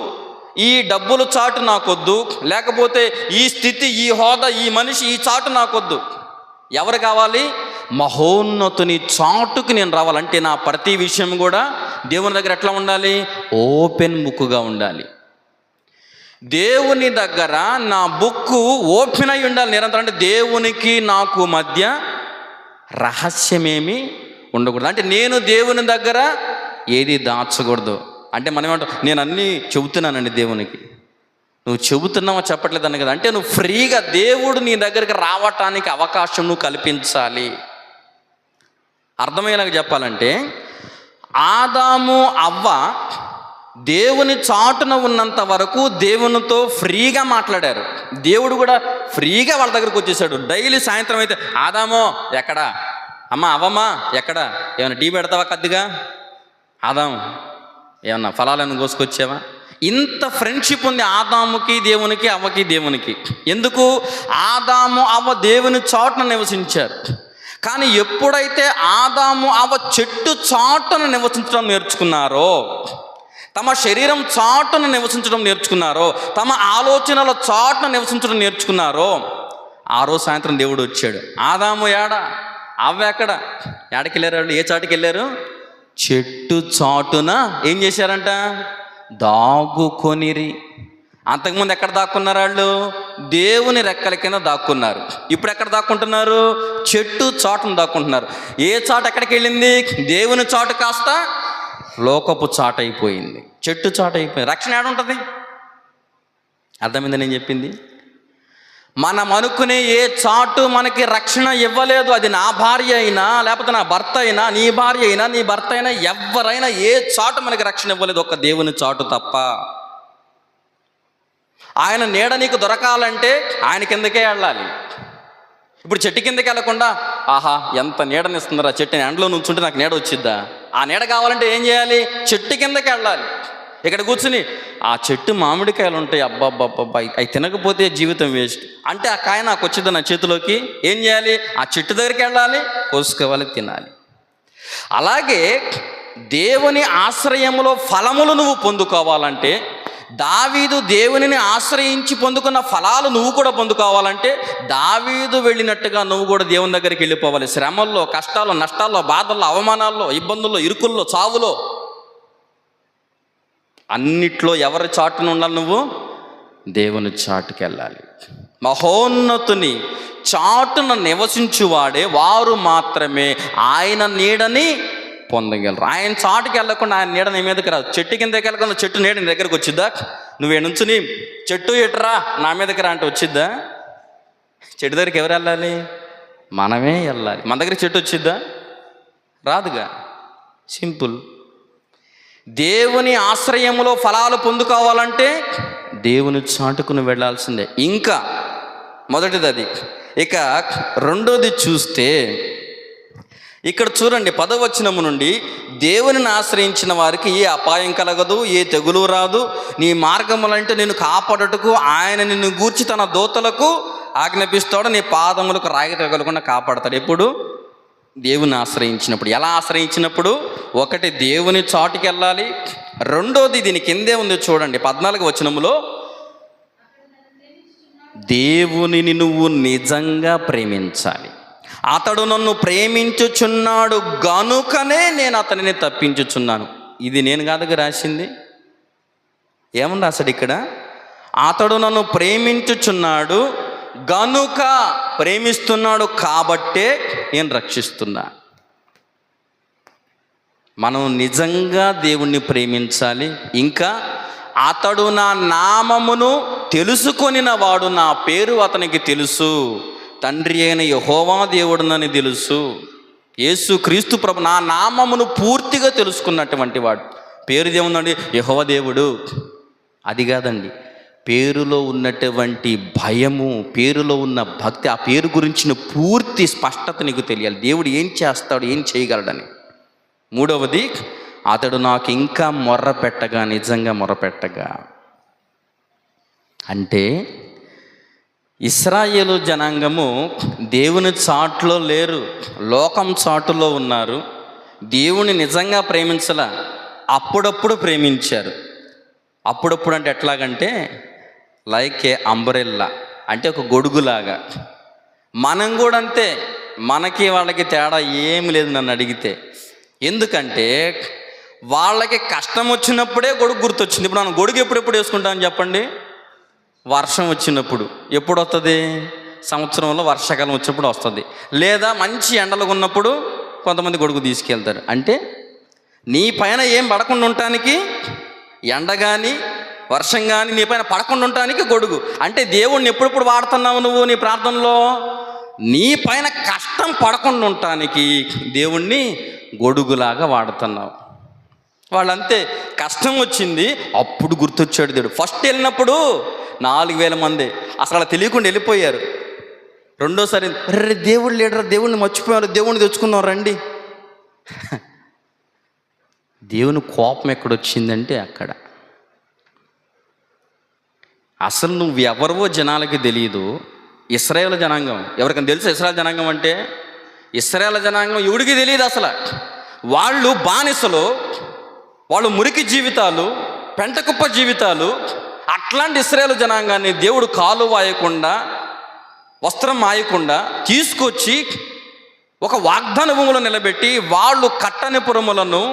ఈ డబ్బుల చాటు నాకొద్దు, లేకపోతే ఈ స్థితి, ఈ హోదా, ఈ మనిషి, ఈ చాటు నాకొద్దు. ఎవరు కావాలి? మహోన్నతుని చాటుకు నేను రావాలంటే నా ప్రతి విషయం కూడా దేవుని దగ్గర ఎట్లా ఉండాలి? ఓపెన్ బుక్గా ఉండాలి. దేవుని దగ్గర నా బుక్కు ఓపెన్ అయి ఉండాలి నిరంతరం. అంటే దేవునికి నాకు మధ్య రహస్యమేమి ఉండకూడదు. అంటే నేను దేవుని దగ్గర ఏది దాచకూడదు. అంటే మనం ఏమంటాం? నేను అన్నీ చెబుతున్నానండి దేవునికి. నువ్వు చెబుతున్నావా చెప్పట్లేదని కదా. అంటే నువ్వు ఫ్రీగా దేవుడు నీ దగ్గరికి రావటానికి అవకాశం నువ్వు కల్పించాలి. అర్థమయ్యేలాగా చెప్పాలంటే ఆదాము అవ్వ దేవుని చాటున ఉన్నంత వరకు దేవునితో ఫ్రీగా మాట్లాడారు. దేవుడు కూడా ఫ్రీగా వాళ్ళ దగ్గరకు వచ్చేసాడు. డైలీ సాయంత్రం అయితే, ఆదామో ఎక్కడా, అమ్మ అవ్వమ్మా ఎక్కడా, ఏమైనా టీ పెడతావా కద్దిగా, ఆదాము ఏమన్నా ఫలాలను కోసుకొచ్చావా? ఇంత ఫ్రెండ్షిప్ ఉంది ఆదాముకి దేవునికి, అవ్వకి దేవునికి. ఎందుకు? ఆదాము అవ్వ దేవుని చాటున నివసించారు. కానీ ఎప్పుడైతే ఆదాము అవ్వ చెట్టు చాటున నివసించడం నేర్చుకున్నారో, తమ శరీరం చాటున నివసించడం నేర్చుకున్నారో, తమ ఆలోచనల చాటున నివసించడం నేర్చుకున్నారో, ఆ రోజు సాయంత్రం దేవుడు వచ్చాడు. ఆదాము ఏడా, అవ్వ ఎక్కడ? ఏడకి వెళ్ళారు వాళ్ళు? ఏ చాటుకి వెళ్ళారు? చెట్టు చాటున ఏం చేశారంట? దాగుకొనిరి. అంతకుముందు ఎక్కడ దాక్కున్నారు వాళ్ళు? దేవుని రెక్కల కింద దాక్కున్నారు. ఇప్పుడు ఎక్కడ దాక్కుంటున్నారు? చెట్టు చాటును దాక్కుంటున్నారు. ఏ చాటు ఎక్కడికి వెళ్ళింది? దేవుని చాటు కాస్త లోకపు చాటు అయిపోయింది, చెట్టు చాటు అయిపోయింది. రక్షణ ఏడుంటుంది? అర్థమైంది నేను చెప్పింది? మనం అనుకునే ఏ చాటు మనకి రక్షణ ఇవ్వలేదు. అది నా భార్య అయినా, లేకపోతే నా భర్త అయినా, నీ భార్య అయినా, నీ భర్త అయినా, ఎవరైనా ఏ చాటు మనకి రక్షణ ఇవ్వలేదు, ఒక్క దేవుని చాటు తప్ప. ఆయన నీడ నీకు దొరకాలంటే ఆయన కిందకే వెళ్ళాలి. ఇప్పుడు చెట్టు కిందకి వెళ్ళకుండా, ఆహా ఎంత నీడనిస్తుందిరా చెట్టు, ఎండలో నుంచుంటే నాకు నీడ వచ్చిద్దా? ఆ నీడ కావాలంటే ఏం చేయాలి? చెట్టు కిందకి వెళ్ళాలి. ఇక్కడ కూర్చుని ఆ చెట్టు మామిడికాయలు ఉంటాయి, అబ్బాబ్బాబ్బా అవి తినకపోతే జీవితం వేస్ట్ అంటే ఆ కాయ నాకు వచ్చింది నా చేతిలోకి, ఏం చేయాలి? ఆ చెట్టు దగ్గరికి వెళ్ళాలి, కోసుకోవాలి, తినాలి. అలాగే దేవుని ఆశ్రయములో ఫలములు నువ్వు పొందుకోవాలంటే, దావీదు దేవునిని ఆశ్రయించి పొందుకున్న ఫలాలు నువ్వు కూడా పొందుకోవాలంటే దావీదు వెళ్ళినట్టుగా నువ్వు కూడా దేవుని దగ్గరికి వెళ్ళిపోవాలి. శ్రమల్లో, కష్టాల్లో, నష్టాల్లో, బాధల్లో, అవమానాల్లో, ఇబ్బందుల్లో, ఇరుకుల్లో, చావులో, అన్నిట్లో ఎవరి చాటున ఉండాలి? నువ్వు దేవుని చాటుకి వెళ్ళాలి. మహోన్నతుని చాటున నివసించువాడే వారు మాత్రమే ఆయన నీడని పొందగలరు. ఆయన చాటుకి వెళ్ళకుండా ఆయన నీడ నీ మీదకి రాదు. చెట్టు కిందకి వెళ్ళకుండా చెట్టు నీడ నీ దగ్గరకు వచ్చిద్దా? నువ్వే నుంచుని చెట్టు ఎటురా నా మీదకి రా అంటే వచ్చిద్దా? చెట్టు దగ్గరికి ఎవరు వెళ్ళాలి? మనమే వెళ్ళాలి. మన దగ్గర చెట్టు వచ్చిద్దా? రాదుగా. సింపుల్. దేవుని ఆశ్రయములో ఫలాలు పొందుకోవాలంటే దేవుని చాటుకుని వెళ్ళాల్సిందే. ఇంకా మొదటిది అది. ఇక రెండోది చూస్తే ఇక్కడ చూడండి 10వ వచనము నుండి, దేవునిని ఆశ్రయించిన వారికి ఏ అపాయం కలగదు, ఏ తెగులు రాదు, నీ మార్గములంటే నేను కాపాడుటకు ఆయన నిన్ను గూర్చి తన దూతలకు ఆజ్ఞాపిస్తాడు, నీ పాదములకు రాయి తగలకుండా కాపాడతాడు. ఎప్పుడు? దేవుని ఆశ్రయించినప్పుడు. ఎలా ఆశ్రయించినప్పుడు? ఒకటి, దేవుని చాటుకి వెళ్ళాలి. రెండోది, దీని కిందే ఉంది చూడండి 14వ వచనములో, దేవునిని నువ్వు నిజంగా ప్రేమించాలి. అతడు నన్ను ప్రేమించుచున్నాడు గనుకనే నేను అతనిని తప్పించుచున్నాను. ఇది నేను కాదుగా రాసింది. ఏమని రాశాడు ఇక్కడ? అతడు నన్ను ప్రేమించుచున్నాడు గనుక, ప్రేమిస్తున్నాడు కాబట్టే నేను రక్షిస్తున్నా. మనం నిజంగా దేవుణ్ణి ప్రేమించాలి. ఇంకా అతడు నా నామమును తెలుసుకొనిన వాడు, నా పేరు అతనికి తెలుసు, తండ్రి అయిన యెహోవా దేవుడునని తెలుసు. యేసు క్రీస్తు ప్రభు నా నామమును పూర్తిగా తెలుసుకున్నటువంటి వాడు. పేరు ఏముందండి? యెహోవా దేవుడు. అది కాదండి, పేరులో ఉన్నటువంటి భయము, పేరులో ఉన్న భక్తి, ఆ పేరు గురించిన పూర్తి స్పష్టత నీకు తెలియాలి. దేవుడు ఏం చేస్తాడు, ఏం చేయగలడని. మూడవది, అతడు నాకు ఇంకా మొర్ర పెట్టగా, నిజంగా మొర్ర పెట్టగా. అంటే ఇశ్రాయేలు జనాంగము దేవుని చాటులో లేరు, లోకం చాటులో ఉన్నారు. దేవుని నిజంగా ప్రేమించలా, అప్పుడప్పుడు ప్రేమించారు. అప్పుడప్పుడు అంటే ఎట్లాగంటే లైక్ ఏ అంబ్రెల్లా, అంటే ఒక గొడుగులాగా. మనం కూడా అంతే, మనకి వాళ్ళకి తేడా ఏమి లేదు నన్ను అడిగితే. ఎందుకంటే వాళ్ళకి కష్టం వచ్చినప్పుడే గొడుగు గుర్తొచ్చింది. ఇప్పుడు మనం గొడుగు ఎప్పుడెప్పుడు వేసుకుంటామని చెప్పండి? వర్షం వచ్చినప్పుడు. ఎప్పుడు వస్తుంది? సంవత్సరంలో వర్షాకాలం వచ్చినప్పుడు వస్తుంది. లేదా మంచి ఎండలు ఉన్నప్పుడు కొంతమంది గొడుగు తీసుకెళ్తారు. అంటే నీ పైన ఏం పడకుండా ఉండటానికి, ఎండ కానీ వర్షం కానీ నీ పైన పడకుండా ఉండటానికి గొడుగు. అంటే దేవుణ్ణి ఎప్పుడెప్పుడు వాడుతున్నావు నువ్వు నీ ప్రార్థనలో? నీ పైన కష్టం పడకుండా ఉండటానికి దేవుణ్ణి గొడుగులాగా వాడుతున్నావు. వాళ్ళంతే, కష్టం వచ్చింది అప్పుడు గుర్తొచ్చాడు దేవుడు. ఫస్ట్ వెళ్ళినప్పుడు 4000 మంది అసలు అలా తెలియకుండా వెళ్ళిపోయారు. రెండోసారి రే దేవుడు లేడరా, దేవుణ్ణి మర్చిపోయారు, దేవుణ్ణి తెచ్చుకుందాం రండి. దేవుని కోపం ఎక్కడొచ్చిందంటే అక్కడ. అసలు నువ్వు ఎవరివో జనాలకి తెలియదు. ఇశ్రాయేలు జనాంగం ఎవరికైనా తెలుసు? ఇశ్రాయేలు జనాంగం అంటే ఇశ్రాయేలు జనాంగం ఎవడికి తెలియదు అసలు. వాళ్ళు బానిసలు, వాళ్ళు మురికి జీవితాలు, పెంటకుప్ప జీవితాలు. అట్లాంటి ఇశ్రాయేలు జనాంగాన్ని దేవుడు కాలు వాయకుండా, వస్త్రం మాయకుండా తీసుకొచ్చి ఒక వాగ్దాన భూములో నిలబెట్టి, వాళ్ళు కట్టని పురములను,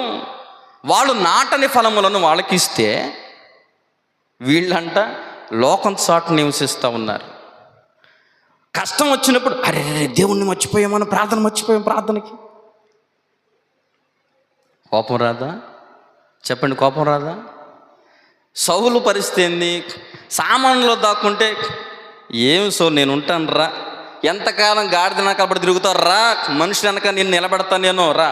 వాళ్ళు నాటని ఫలములను వాళ్ళకి ఇస్తే, వీళ్ళంట లోకం చాటు నివసిస్తూ ఉన్నారు. కష్టం వచ్చినప్పుడు అరే దేవుణ్ణి మర్చిపోయామని ప్రార్థన మర్చిపోయాం. ప్రార్థనకి కోపం రాదా? చెప్పండి, కోపం రాదా? సౌలు పరిస్థితి ఏంది? సామాన్లో దాక్కుంటే ఏం సో నేను ఉంటాను రా, ఎంతకాలం గాడిద వెనకబడి తిరుగుతావు రా, మనుషులు వెనక నేను నిలబెడతాను నేను రా.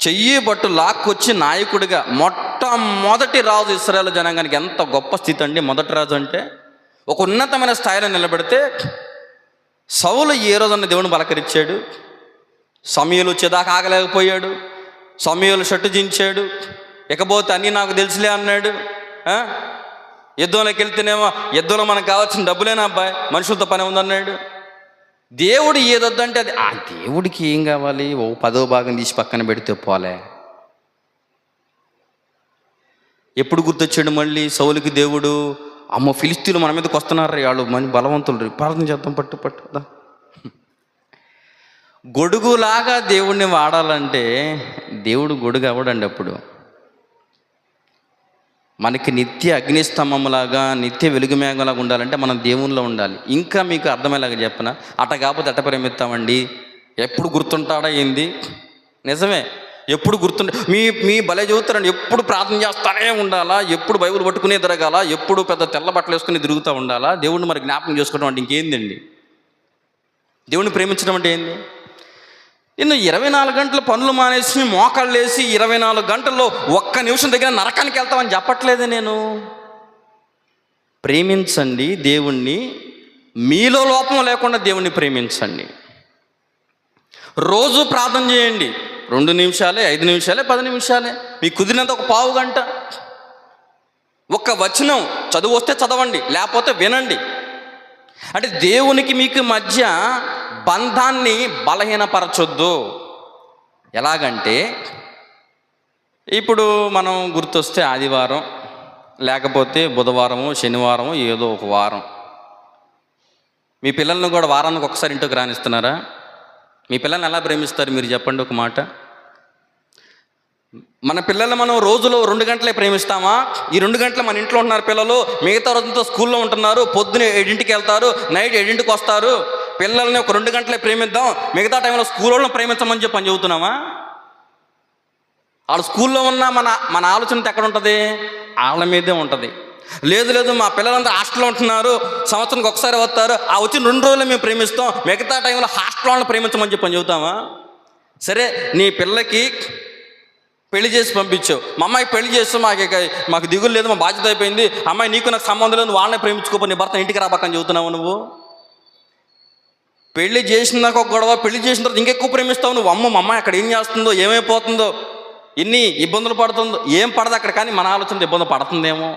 చెయ్యి బట్టు లాక్కొచ్చి నాయకుడిగా మొట్టమొదటి రాజు ఇశ్రాయేలు జనాంగానికి. ఎంత గొప్ప స్థితి అండి మొదటి రాజు అంటే. ఒక ఉన్నతమైన స్థాయిలో నిలబెడితే సౌలు ఏ రోజున్న దేవుని బలకరించాడు. సమూయేలు వచ్చేదాకా ఆగలేకపోయాడు. సమూయేలు షట్టు జించాడు. ఇకపోతే అన్నీ నాకు తెలుసులే అన్నాడు. యుద్ధంలోకి వెళ్తేనేమో యుద్ధంలో మనకు కావాల్సిన డబ్బులేనా అబ్బాయి, మనుషులతో పని ఉందన్నాడు. దేవుడు ఏదొద్దంటే అది. ఆ దేవుడికి ఏం కావాలి? ఓ 10వ భాగం తీసి పక్కన పెడితే పోలే. ఎప్పుడు గుర్తొచ్చాడు మళ్ళీ సౌలుకి దేవుడు? అమ్మో ఫిలిస్తీన్లు మన మీదకి వస్తున్నారు, వాళ్ళు మంచి బలవంతులు, ప్రార్థన చేద్దాం, పట్టు. గొడుగులాగా దేవుడిని వాడాలంటే దేవుడు గొడుగు అవ్వడండి. అప్పుడు మనకి నిత్య అగ్నిస్తంభంలాగా, నిత్య వెలుగుమేఘంలాగా ఉండాలంటే మనం దేవునిలో ఉండాలి. ఇంకా మీకు అర్థమయ్యేలాగా చెప్పనా? అట్ట కాకపోతే ఎట్ట ప్రేమిస్తామండి? ఎప్పుడు గుర్తుంటాడా ఏంది? నిజమే, ఎప్పుడు గుర్తుండే మీ భలే చదువుతారండి. ఎప్పుడు ప్రార్థన చేస్తానే ఉండాలా, ఎప్పుడు బైబిల్ పట్టుకునే తిరగాల, ఎప్పుడు పెద్ద తెల్ల బట్టలు వేసుకుని తిరుగుతూ ఉండాలా. దేవుడిని మరి జ్ఞాపకం చేసుకోవడం అంటే ఇంకేందండి? దేవుడిని ప్రేమించడం అంటే ఏంది? నేను 24 గంటలు పనులు మానేసి మోకాళ్ళు వేసి 24 గంటల్లో ఒక్క నిమిషం దగ్గర నరకానికి వెళ్తామని చెప్పట్లేదే నేను. ప్రేమించండి దేవుణ్ణి, మీలో లోపం లేకుండా దేవుణ్ణి ప్రేమించండి. రోజు ప్రార్థన చేయండి. 2 నిమిషాలే, 5 నిమిషాలే, 10 నిమిషాలే, మీకు కుదిరినంత ఒక పావు గంట. ఒక్క వచనం చదువు వస్తే చదవండి, లేకపోతే వినండి. అంటే దేవునికి మీకు మధ్య బంధాన్ని బలహీనపరచొద్దు. ఎలాగంటే ఇప్పుడు మనం గుర్తొస్తే ఆదివారం, లేకపోతే బుధవారము, శనివారము, ఏదో ఒక వారం. మీ పిల్లల్ని కూడా వారానికి ఒకసారి ఇంటికి రానిస్తున్నారా? మీ పిల్లల్ని ఎలా ప్రేమిస్తారు మీరు చెప్పండి ఒక మాట. మన పిల్లల్ని మనం రోజులో 2 గంటలే ప్రేమిస్తామా? ఈ 2 గంటలు మన ఇంట్లో ఉంటున్నారు పిల్లలు, మిగతా రోజులతో స్కూల్లో ఉంటున్నారు, పొద్దున 7ంటికి వెళ్తారు, నైట్ 7ంటికి వస్తారు. పిల్లల్ని ఒక 2 గంటలే ప్రేమిద్దాం, మిగతా టైంలో స్కూల్ వాళ్ళని ప్రేమించమని చెప్పి అని చెబుతున్నామా? వాళ్ళు స్కూల్లో ఉన్న మన ఆలోచన ఎక్కడ ఉంటుంది? వాళ్ళ మీదే ఉంటుంది. లేదు మా పిల్లలందరూ హాస్టల్లో ఉంటున్నారు, సంవత్సరానికి ఒకసారి వస్తారు, ఆ వచ్చిన 2 రోజులు మేము ప్రేమిస్తాం, మిగతా టైంలో హాస్టల్ వాళ్ళని ప్రేమించమని చెప్పి అని చెబుతామా? సరే, నీ పిల్లకి పెళ్లి చేసి పంపించావు, మా అమ్మాయికి పెళ్లి చేస్తావు, మాకు దిగులు లేదు, మా బాధ్యత అయిపోయింది, అమ్మాయి నీకు నాకు సంబంధం లేదు, వాళ్ళనే ప్రేమించుకోపో, నీ భర్త ఇంటికి రాబాకని చెబుతున్నావు నువ్వు. పెళ్లి చేసినాక ఒక గొడవ, పెళ్లి చేసిన తర్వాత ఇంకెక్కువ ప్రేమిస్తావు నువ్వు. మా అమ్మాయి అక్కడ ఏం చేస్తుందో, ఏమైపోతుందో, ఎన్ని ఇబ్బందులు పడుతుందో, ఏం పడదు అక్కడ, కానీ మన ఆలోచన ఇబ్బంది పడుతుందేమో.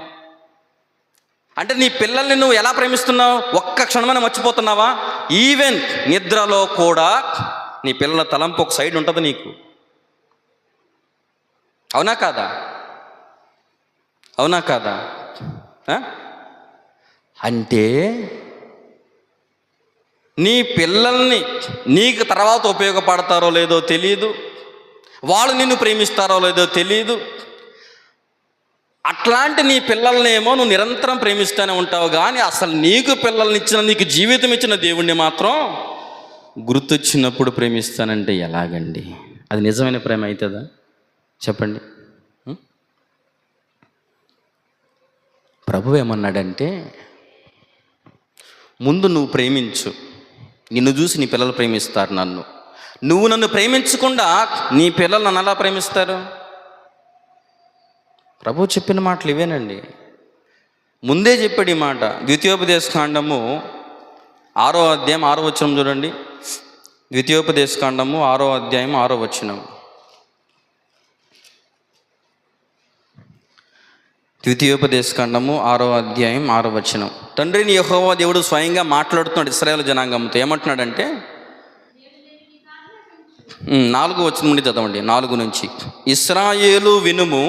అంటే నీ పిల్లల్ని నువ్వు ఎలా ప్రేమిస్తున్నావు? ఒక్క క్షణమైన మర్చిపోతున్నావా? ఈవెన్ నిద్రలో కూడా నీ పిల్లల తలంపు ఒక సైడ్ ఉంటుంది నీకు. అవునా కాదా? అవునా కాదా? అంటే నీ పిల్లల్ని నీకు తర్వాత ఉపయోగపడతారో లేదో తెలియదు, వాళ్ళు నిన్ను ప్రేమిస్తారో లేదో తెలియదు. అట్లాంటి నీ పిల్లల్నేమో నువ్వు నిరంతరం ప్రేమిస్తూనే ఉంటావు, కానీ అసలు నీకు పిల్లల్ని ఇచ్చిన, నీకు జీవితం ఇచ్చిన దేవుణ్ణి మాత్రం గుర్తొచ్చినప్పుడు ప్రేమిస్తానంటే ఎలాగండి? అది నిజమైన ప్రేమ అవుతుందా చెప్పండి? ప్రభువు ఏమన్నాడంటే, ముందు నువ్వు ప్రేమించు, నిన్ను చూసి నీ పిల్లలు ప్రేమిస్తారు నన్ను. నువ్వు నన్ను ప్రేమించకుండా నీ పిల్లలు నన్ను ఎలా ప్రేమిస్తారు? ప్రభువు చెప్పిన మాటలు ఇవేనండి. ముందే చెప్పాడు ఈ మాట. ద్వితీయోపదేశకాండము 6వ అధ్యాయం 6వ వచనం చూడండి. ద్వితీయోపదేశకాండము 6వ అధ్యాయం 6వ వచనం. ద్వితీయోపదేశకాండము 6వ అధ్యాయం 6వ వచనం. తండ్రిని యెహోవా దేవుడు స్వయంగా మాట్లాడుతున్నాడు ఇశ్రాయేలు జనాంగంతో. ఏమంటున్నాడంటే, 4వ వచనం నుండి చదవండి, 4 నుంచి. ఇశ్రాయేలు వినుము,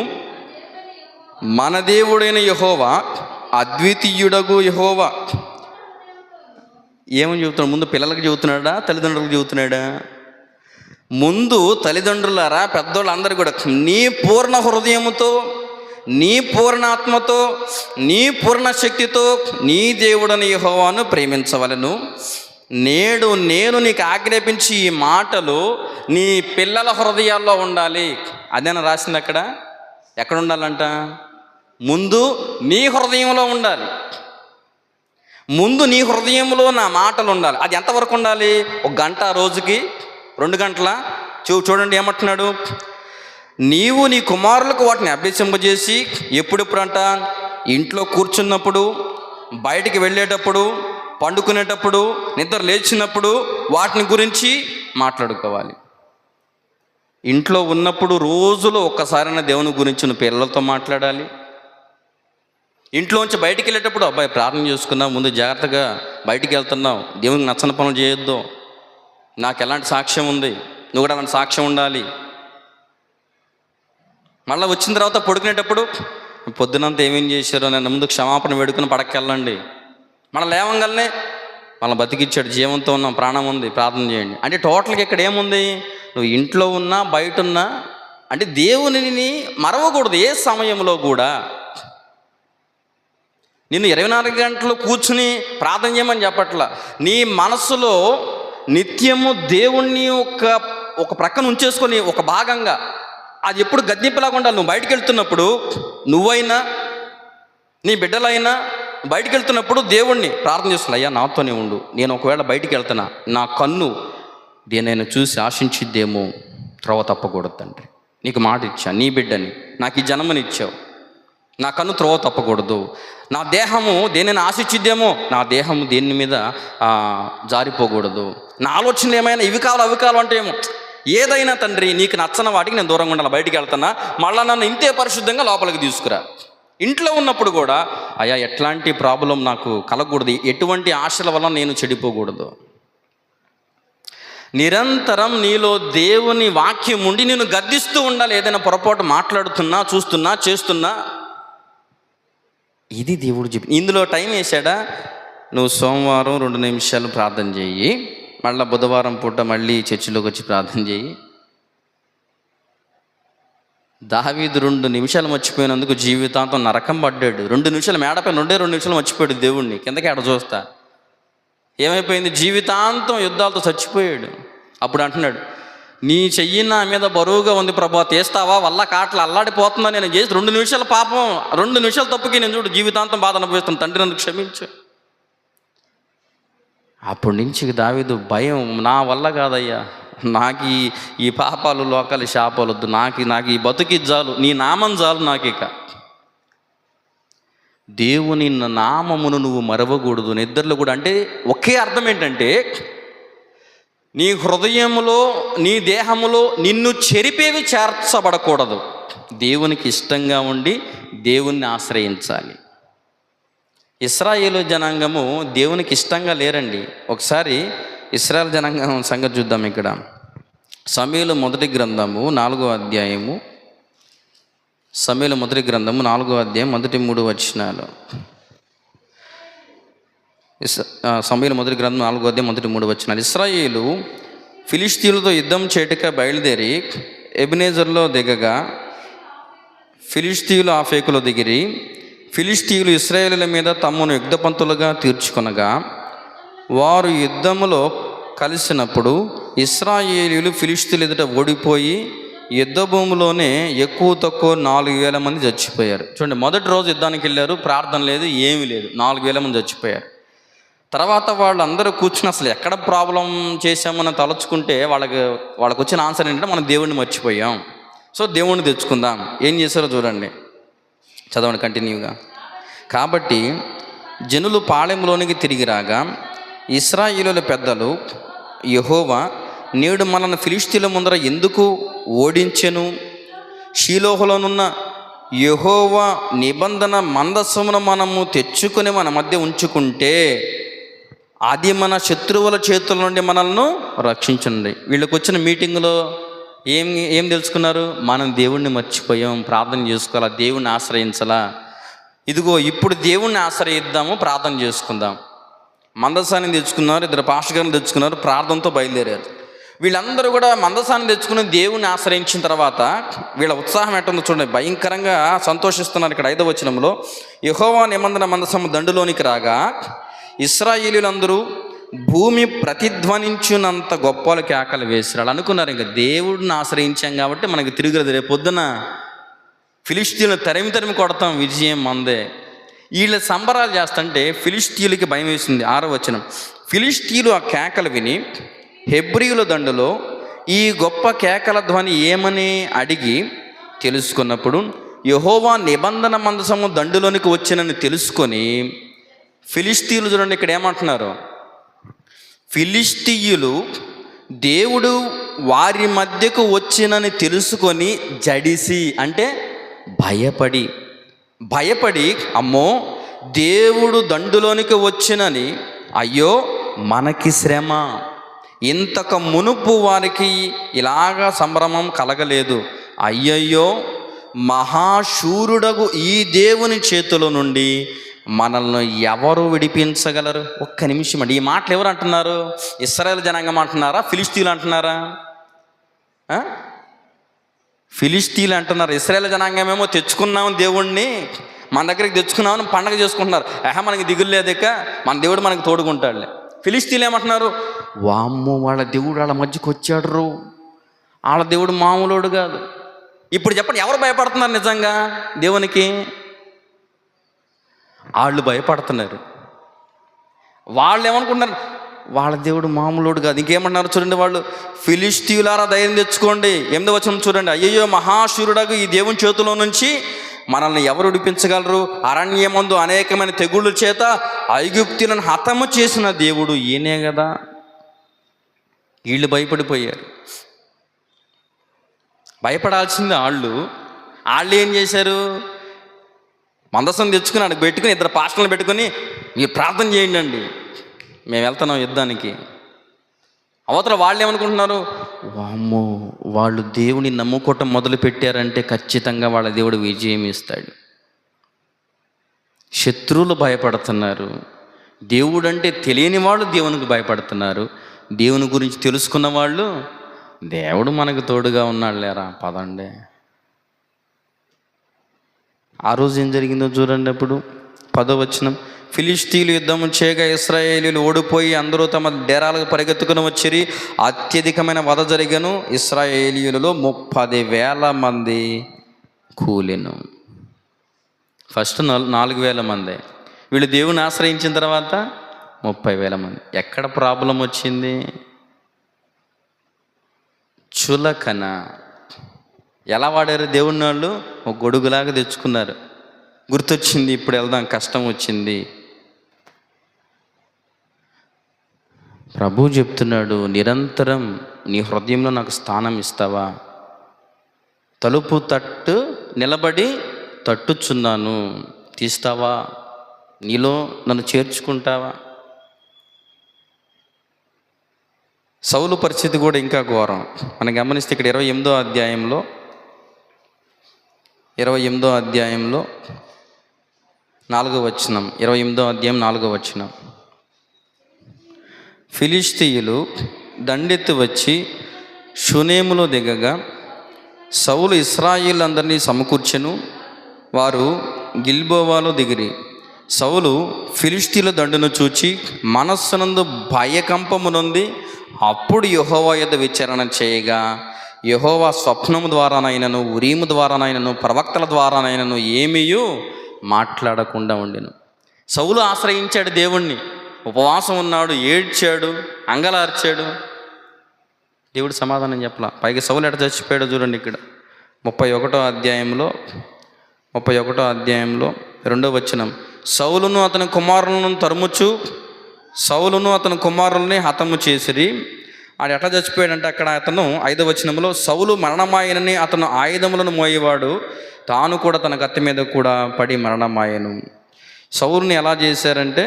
మన దేవుడైన యెహోవా అద్వితీయుడగు యెహోవా. ఏమని చెబుతున్నాడు? ముందు పిల్లలకు చెబుతున్నాడా, తల్లిదండ్రులకు చెబుతున్నాడా? ముందు తల్లిదండ్రులారా, పెద్దోళ్ళందరూ కూడా నీ పూర్ణ హృదయముతో, నీ పూర్ణ ఆత్మతో, నీ పూర్ణ శక్తితో నీ దేవుడని యెహోవాను ప్రేమించవలెను. నేడు నేను నీకు ఆజ్ఞాపించి ఈ మాటలు నీ పిల్లల హృదయాల్లో ఉండాలి. అదేనా రాసింది అక్కడ? ఎక్కడ ఉండాలంట? ముందు నీ హృదయంలో ఉండాలి. ముందు నీ హృదయంలో నా మాటలు ఉండాలి. అది ఎంతవరకు ఉండాలి? 1 గంట రోజుకి, 2 గంటల? చూడండి ఏమంటున్నాడు, నీవు నీ కుమారులకు వాటిని అభ్యసింపజేసి ఎప్పుడెప్పుడంట, ఇంట్లో కూర్చున్నప్పుడు, బయటికి వెళ్ళేటప్పుడు, పండుకునేటప్పుడు, నిద్ర లేచినప్పుడు వాటిని గురించి మాట్లాడుకోవాలి. ఇంట్లో ఉన్నప్పుడు రోజులో ఒక్కసారైనా దేవుని గురించి నువ్వు పిల్లలతో మాట్లాడాలి. ఇంట్లోంచి బయటికి వెళ్ళేటప్పుడు, అబ్బాయి ప్రార్థన చేసుకున్నావు, ముందు జాగ్రత్తగా బయటికి వెళ్తున్నావు, దేవునికి నచ్చని పనులు చేయొద్దు, నాకు ఎలాంటి సాక్ష్యం ఉంది, నువ్వు కూడా అలాంటి సాక్ష్యం ఉండాలి. మళ్ళీ వచ్చిన తర్వాత పడుకునేటప్పుడు, పొద్దునంతా ఏమేం చేశారో నేను ముందు క్షమాపణ వేడుకుని పడకెళ్ళండి. మళ్ళీ లేవంగానే మళ్ళీ బతికిచ్చాడు, జీవంతో ఉన్నాం, ప్రాణం ఉంది, ప్రార్థన చేయండి. అంటే టోటల్గా ఇక్కడ ఏముంది? నువ్వు ఇంట్లో ఉన్నా బయట ఉన్నా అంటే దేవునిని మరవకూడదు. ఏ సమయంలో కూడా నిన్ను 24 గంటలు కూర్చుని ప్రార్థన చేయమని చెప్పట్లా. నీ మనసులో నిత్యము దేవుణ్ణి ఒక ప్రక్కన ఉంచేసుకొని ఒక భాగంగా అది ఎప్పుడు గద్దింపులాగా ఉండాలి. నువ్వు బయటికి వెళ్తున్నప్పుడు, నువ్వైనా నీ బిడ్డలైనా బయటికి వెళ్తున్నప్పుడు దేవుణ్ణి ప్రార్థన చేస్తున్నా, అయ్యా నాతోనే ఉండు, నేను ఒకవేళ బయటికి వెళ్తున్నా, నా కన్ను దేనైనా చూసి ఆశించిద్దేమో, త్రోవ తప్పకూడదు తండ్రి, నీకు మాట ఇచ్చా, నీ బిడ్డని నాకు ఈ జన్మనిచ్చావు, నా కన్ను త్రోవ తప్పకూడదు. నా దేహము దేనైనా ఆశించిద్దేమో, నా దేహము దేని మీద జారిపోకూడదు. నా ఆలోచనలు ఏమైనా ఇవి కావాలి అవి కావాలంటే ఏమో, ఏదైనా తండ్రి నీకు నచ్చని వాటికి నేను దూరంగా ఉండాలి. బయటికి వెళ్తున్నా, మళ్ళీ నన్ను ఇంతే పరిశుద్ధంగా లోపలికి తీసుకురా. ఇంట్లో ఉన్నప్పుడు కూడా అయ్యా ఎట్లాంటి ప్రాబ్లం నాకు కలగకూడదు, ఎటువంటి ఆశల వల్ల నేను చెడిపోకూడదు. నిరంతరం నీలో దేవుని వాక్యం ఉండి నేను గద్దిస్తూ ఉండాలి. ఏదైనా పొరపాటు మాట్లాడుతున్నా, చూస్తున్నా, చేస్తున్నా. ఇది దేవుడు చెప్పి ఇందులో టైం వేసాడా, నువ్వు సోమవారం 2 నిమిషాలు ప్రార్థన చేయి, మళ్ళీ బుధవారం పూట మళ్ళీ చర్చిలోకి వచ్చి ప్రార్థన చేయి. దావీదు 2 నిమిషాలు మర్చిపోయినందుకు జీవితాంతం నరకం పడ్డాడు. 2 నిమిషాలు మేడపై 2 నిమిషాలు మర్చిపోయాడు దేవుణ్ణి, కిందకి ఆడ చూస్తా ఏమైపోయింది, జీవితాంతం యుద్ధాలతో చచ్చిపోయాడు. అప్పుడు అంటున్నాడు, నీ చెయ్యి నా మీద బరువుగా ఉంది ప్రభా, తీస్తావా, వల్ల కాట్ల అల్లాడిపోతుందా, నేను చేసి 2 నిమిషాల పాపం, 2 నిమిషాల తప్పుకి నేను చూడు జీవితాంతం బాధ అనుభవిస్తాను, తండ్రి నన్ను క్షమించు. అప్పటి నుంచి దావీదు భయం, నా వల్ల కాదయ్యా, నాకు ఈ పాపాలు, లోకాలు, శాపాలు వద్దు, నాకు ఈ బతుకి చాలు, నీ నామం చాలు నాకు. ఇక దేవుని నామమును నువ్వు మరవకూడదు. నిద్రలో కూడా అంటే ఒకే అర్థం ఏంటంటే, నీ హృదయములో, నీ దేహములో నిన్ను చెరిపేవి చేర్చబడకూడదు. దేవునికి ఇష్టంగా ఉండి దేవుణ్ణి ఆశ్రయించాలి. ఇశ్రాయేలు జనాంగము దేవునికి ఇష్టంగా లేరండి. ఒకసారి ఇశ్రాయేలు జనాంగం సంగతి చూద్దాం. ఇక్కడ సమూయేలు మొదటి గ్రంథము 4వ అధ్యాయము, సమూయేలు మొదటి గ్రంథము 4వ అధ్యాయం మొదటి 3 వచనాలు. సమూయేలు మొదటి గ్రంథం 4వ అధ్యాయం మొదటి 3 వచనాలు. ఇశ్రాయేలు ఫిలిష్తీయులతో యుద్ధం చేయుటకు బయలుదేరి ఎబెనేజరులో దిగగా ఫిలిష్తీయులు ఆఫెకులో దిగిరి. ఫిలిష్తీయులు ఇశ్రాయేలుల మీద తమను యుద్ధపంతులుగా తీర్చుకొనగా వారు యుద్ధములో కలిసినప్పుడు ఇశ్రాయేలీయులు ఫిలిష్తీయుల ఎదుట ఓడిపోయి యుద్ధ భూమిలోనే ఎక్కువ తక్కువ 4,000 మంది చచ్చిపోయారు. చూడండి, మొదటి రోజు యుద్ధానికి వెళ్ళారు, ప్రార్థన లేదు, ఏమీ లేదు, 4,000 మంది చచ్చిపోయారు. తర్వాత వాళ్ళు అందరూ కూర్చుని అసలు ఎక్కడ ప్రాబ్లం చేశామని తలుచుకుంటే వాళ్ళకి వచ్చిన ఆన్సర్ ఏంటంటే, మనం దేవుణ్ణి మర్చిపోయాం, సో దేవుణ్ణి తెచ్చుకుందాం. ఏం చేశారో చూడండి, చదవండి కంటిన్యూగా. కాబట్టి జనులు పాళెంలోనికి తిరిగి రాగా ఇశ్రాయేలుల పెద్దలు, యెహోవా నేడు మనల్ని ఫిలిష్తీయుల ముందర ఎందుకు ఓడించెను? షీలోహులోనున్న యెహోవా నిబంధన మందసమును మనము తెచ్చుకొని మన మధ్య ఉంచుకుంటే అది మన శత్రువుల చేతుల నుండి మనల్ని రక్షించండి. వీళ్ళకి వచ్చిన మీటింగ్లో ఏం తెలుసుకున్నారు? మనం దేవుణ్ణి మర్చిపోయాం, ప్రార్థన చేసుకోవాలా, దేవుణ్ణి ఆశ్రయించాలా. ఇదిగో ఇప్పుడు దేవుణ్ణి ఆశ్రయిద్దాము, ప్రార్థన చేసుకుందాం. మందసాన్ని తెచ్చుకున్నారు, 2 పాస్టర్ గారిని తెచ్చుకున్నారు, ప్రార్థనతో బయలుదేరారు. వీళ్ళందరూ కూడా మందసాన్ని తెచ్చుకుని దేవుణ్ణి ఆశ్రయించిన తర్వాత వీళ్ళ ఉత్సాహం ఎట్టుందో చూడండి, భయంకరంగా సంతోషిస్తున్నారు. ఇక్కడ 5వ వచనంలో, యెహోవా నిబంధన మందసము దండులోనికి రాగా ఇశ్రాయేలీయులందరూ భూమి ప్రతిధ్వనించునంత గొప్పలు కేకలు వేసిరాడు. అనుకున్నారు, ఇంకా దేవుడిని ఆశ్రయించాం కాబట్టి మనకి తిరుగులేదు, రేపు పొద్దున ఫిలిష్తీయులను తరిమి కొడతాం, విజయం మందే. వీళ్ళ సంబరాలు చేస్తుంటే ఫిలిష్తీయులకి భయం వేసింది. 6వ వచనం, ఫిలిష్తీయులు ఆ కేకలు విని హెబ్రీయుల దండులో ఈ గొప్ప కేకల ధ్వని ఏమని అడిగి తెలుసుకున్నప్పుడు యెహోవా నిబంధన మందసము దండులోనికి వచ్చినని తెలుసుకొని ఫిలిష్తీయులు, చూడండి ఇక్కడ ఏమంటున్నారు, ఫిలిష్తీయులు దేవుడు వారి మధ్యకు వచ్చినని తెలుసుకొని జడిసి, అంటే భయపడి అమ్మో దేవుడు దండులోనికి వచ్చినని, అయ్యో మనకి శ్రమ, ఇంతకు మునుపు వారికి ఇలాగా సంభ్రమం కలగలేదు, అయ్యయ్యో మహాశూరుడగు ఈ దేవుని చేతిలో నుండి మనల్ని ఎవరు విడిపించగలరు? ఒక్క నిమిషం అండి, ఈ మాటలు ఎవరు అంటున్నారు? ఇశ్రాయేలు జనాంగం అంటున్నారా, ఫిలిష్తీయులు అంటున్నారా? ఫిలిష్తీయులు అంటున్నారు. ఇశ్రాయేలు జనాంగమేమో తెచ్చుకున్నాము దేవుణ్ణి, మన దగ్గరికి తెచ్చుకున్నామని పండగ చేసుకుంటున్నారు. మనకి దిగులు లేదక, మన దేవుడు మనకి తోడుకుంటాడులే. ఫిలిష్తీయులు ఏమంటున్నారు, వామ్మో వాళ్ళ దేవుడు వాళ్ళ మధ్యకు వచ్చాడు, వాళ్ళ దేవుడు మామూలుడు కాదు. ఇప్పుడు చెప్పండి, ఎవరు భయపడుతున్నారు నిజంగా దేవునికి? వాళ్ళు భయపడుతున్నారు. వాళ్ళు ఏమనుకుంటున్నారు, వాళ్ళ దేవుడు మామూలుడు కాదు. ఇంకేమన్నారు చూడండి, వాళ్ళు ఫిలిష్తీయులారా ధైర్యం తెచ్చుకోండి. 8వ వచనం చూడండి, అయ్యయ్యో మహాశూరుడగు ఈ దేవుని చేతిలో నుంచి మనల్ని ఎవరు విడిపించగలరు? అరణ్యమందు అనేకమైన తెగుళ్ళ చేత ఐగుప్తులను హతము చేసిన దేవుడు ఈయనే కదా. వీళ్ళు భయపడిపోయారు. భయపడాల్సింది వాళ్ళు ఏం చేశారు? మందసం తెచ్చుకుని అక్కడికి పెట్టుకుని 2 పాస్టర్లను పెట్టుకుని మీరు ప్రార్థన చేయండి అండి, మేము వెళ్తున్నాం యుద్ధానికి. అవతల వాళ్ళు ఏమనుకుంటున్నారు, వామ్మో వాళ్ళు దేవుని నమ్ముకోవటం మొదలు పెట్టారంటే ఖచ్చితంగా వాళ్ళ దేవుడు విజయం ఇస్తాడు. శత్రువులు భయపడుతున్నారు. దేవుడు అంటే తెలియని వాళ్ళు దేవునికి భయపడుతున్నారు. దేవుని గురించి తెలుసుకున్న వాళ్ళు దేవుడు మనకు తోడుగా ఉన్నాడు లేరా పదండి. ఆ రోజు ఏం జరిగిందో చూడండి. అప్పుడు 10వ వచనం, ఫిలిష్తీయులు యుద్ధము చేయగా ఇశ్రాయేలీయులు ఓడిపోయి అందరూ తమ డేరాలకు పరిగెత్తుకుని వచ్చిరి. అత్యధికమైన వధ జరిగను. ఇశ్రాయేలీయులలో 30,000 మంది కూలెను. ఫస్ట్ 4,000 మంది. వీళ్ళు దేవుని ఆశ్రయించిన తర్వాత 30,000 మంది. ఎక్కడ ప్రాబ్లం వచ్చింది? చులకన. ఎలా వాడారు దేవుని వాళ్ళు? ఒక గొడుగులాగా తెచ్చుకున్నారు. గుర్తొచ్చింది, ఇప్పుడు వెళ్దాం, కష్టం వచ్చింది. ప్రభు చెప్తున్నాడు, నిరంతరం నీ హృదయంలో నాకు స్థానం ఇస్తావా? తలుపు తట్టు నిలబడి తట్టుచున్నాను, తీస్తావా? నీలో నన్ను చేర్చుకుంటావా? సౌలు పరిస్థితి కూడా ఇంకా ఘోరం. మనం గమనిస్తే ఇక్కడ 28వ అధ్యాయంలో 4వ వచనం, 28వ అధ్యాయం 4వ వచనం, ఫిలిష్తీయులు దండెత్తి వచ్చి షునేములో దిగగా సౌలు ఇశ్రాయేలులందరినీ సమకూర్చెను. వారు గిల్బోవాలో దిగిరి. సౌలు ఫిలిష్తీయుల దండును చూచి మనస్సునందు భయకంపమునుంది. అప్పుడు యెహోవా యొద్ద విచారణ చేయగా యెహోవా స్వప్నము ద్వారానైనను ఉరీము ద్వారానైనను ప్రవక్తల ద్వారానైనను ఏమీయూ మాట్లాడకుండా ఉండెను. సౌలు ఆశ్రయించాడు దేవుణ్ణి, ఉపవాసం ఉన్నాడు, ఏడ్చాడు, అంగలార్చాడు. దేవుడు సమాధానం చెప్పలా. పైగా సౌలు ఎట చచ్చిపోయాడు చూడండి. ఇక్కడ 31వ అధ్యాయంలో 2వ వచనం, సౌలును అతని కుమారులను తరుముచు సౌలును అతని కుమారుల్ని హతము చేసిరి. ఆడు ఎట్లా చచ్చిపోయాడంటే అక్కడ అతను 5వ వచనంలో, సౌలు మరణమాయనని అతను ఆయుధములను మోయేవాడు, తాను కూడా తన కత్తి మీద కూడా పడి మరణమాయను. సౌలుని ఎలా చేశారంటే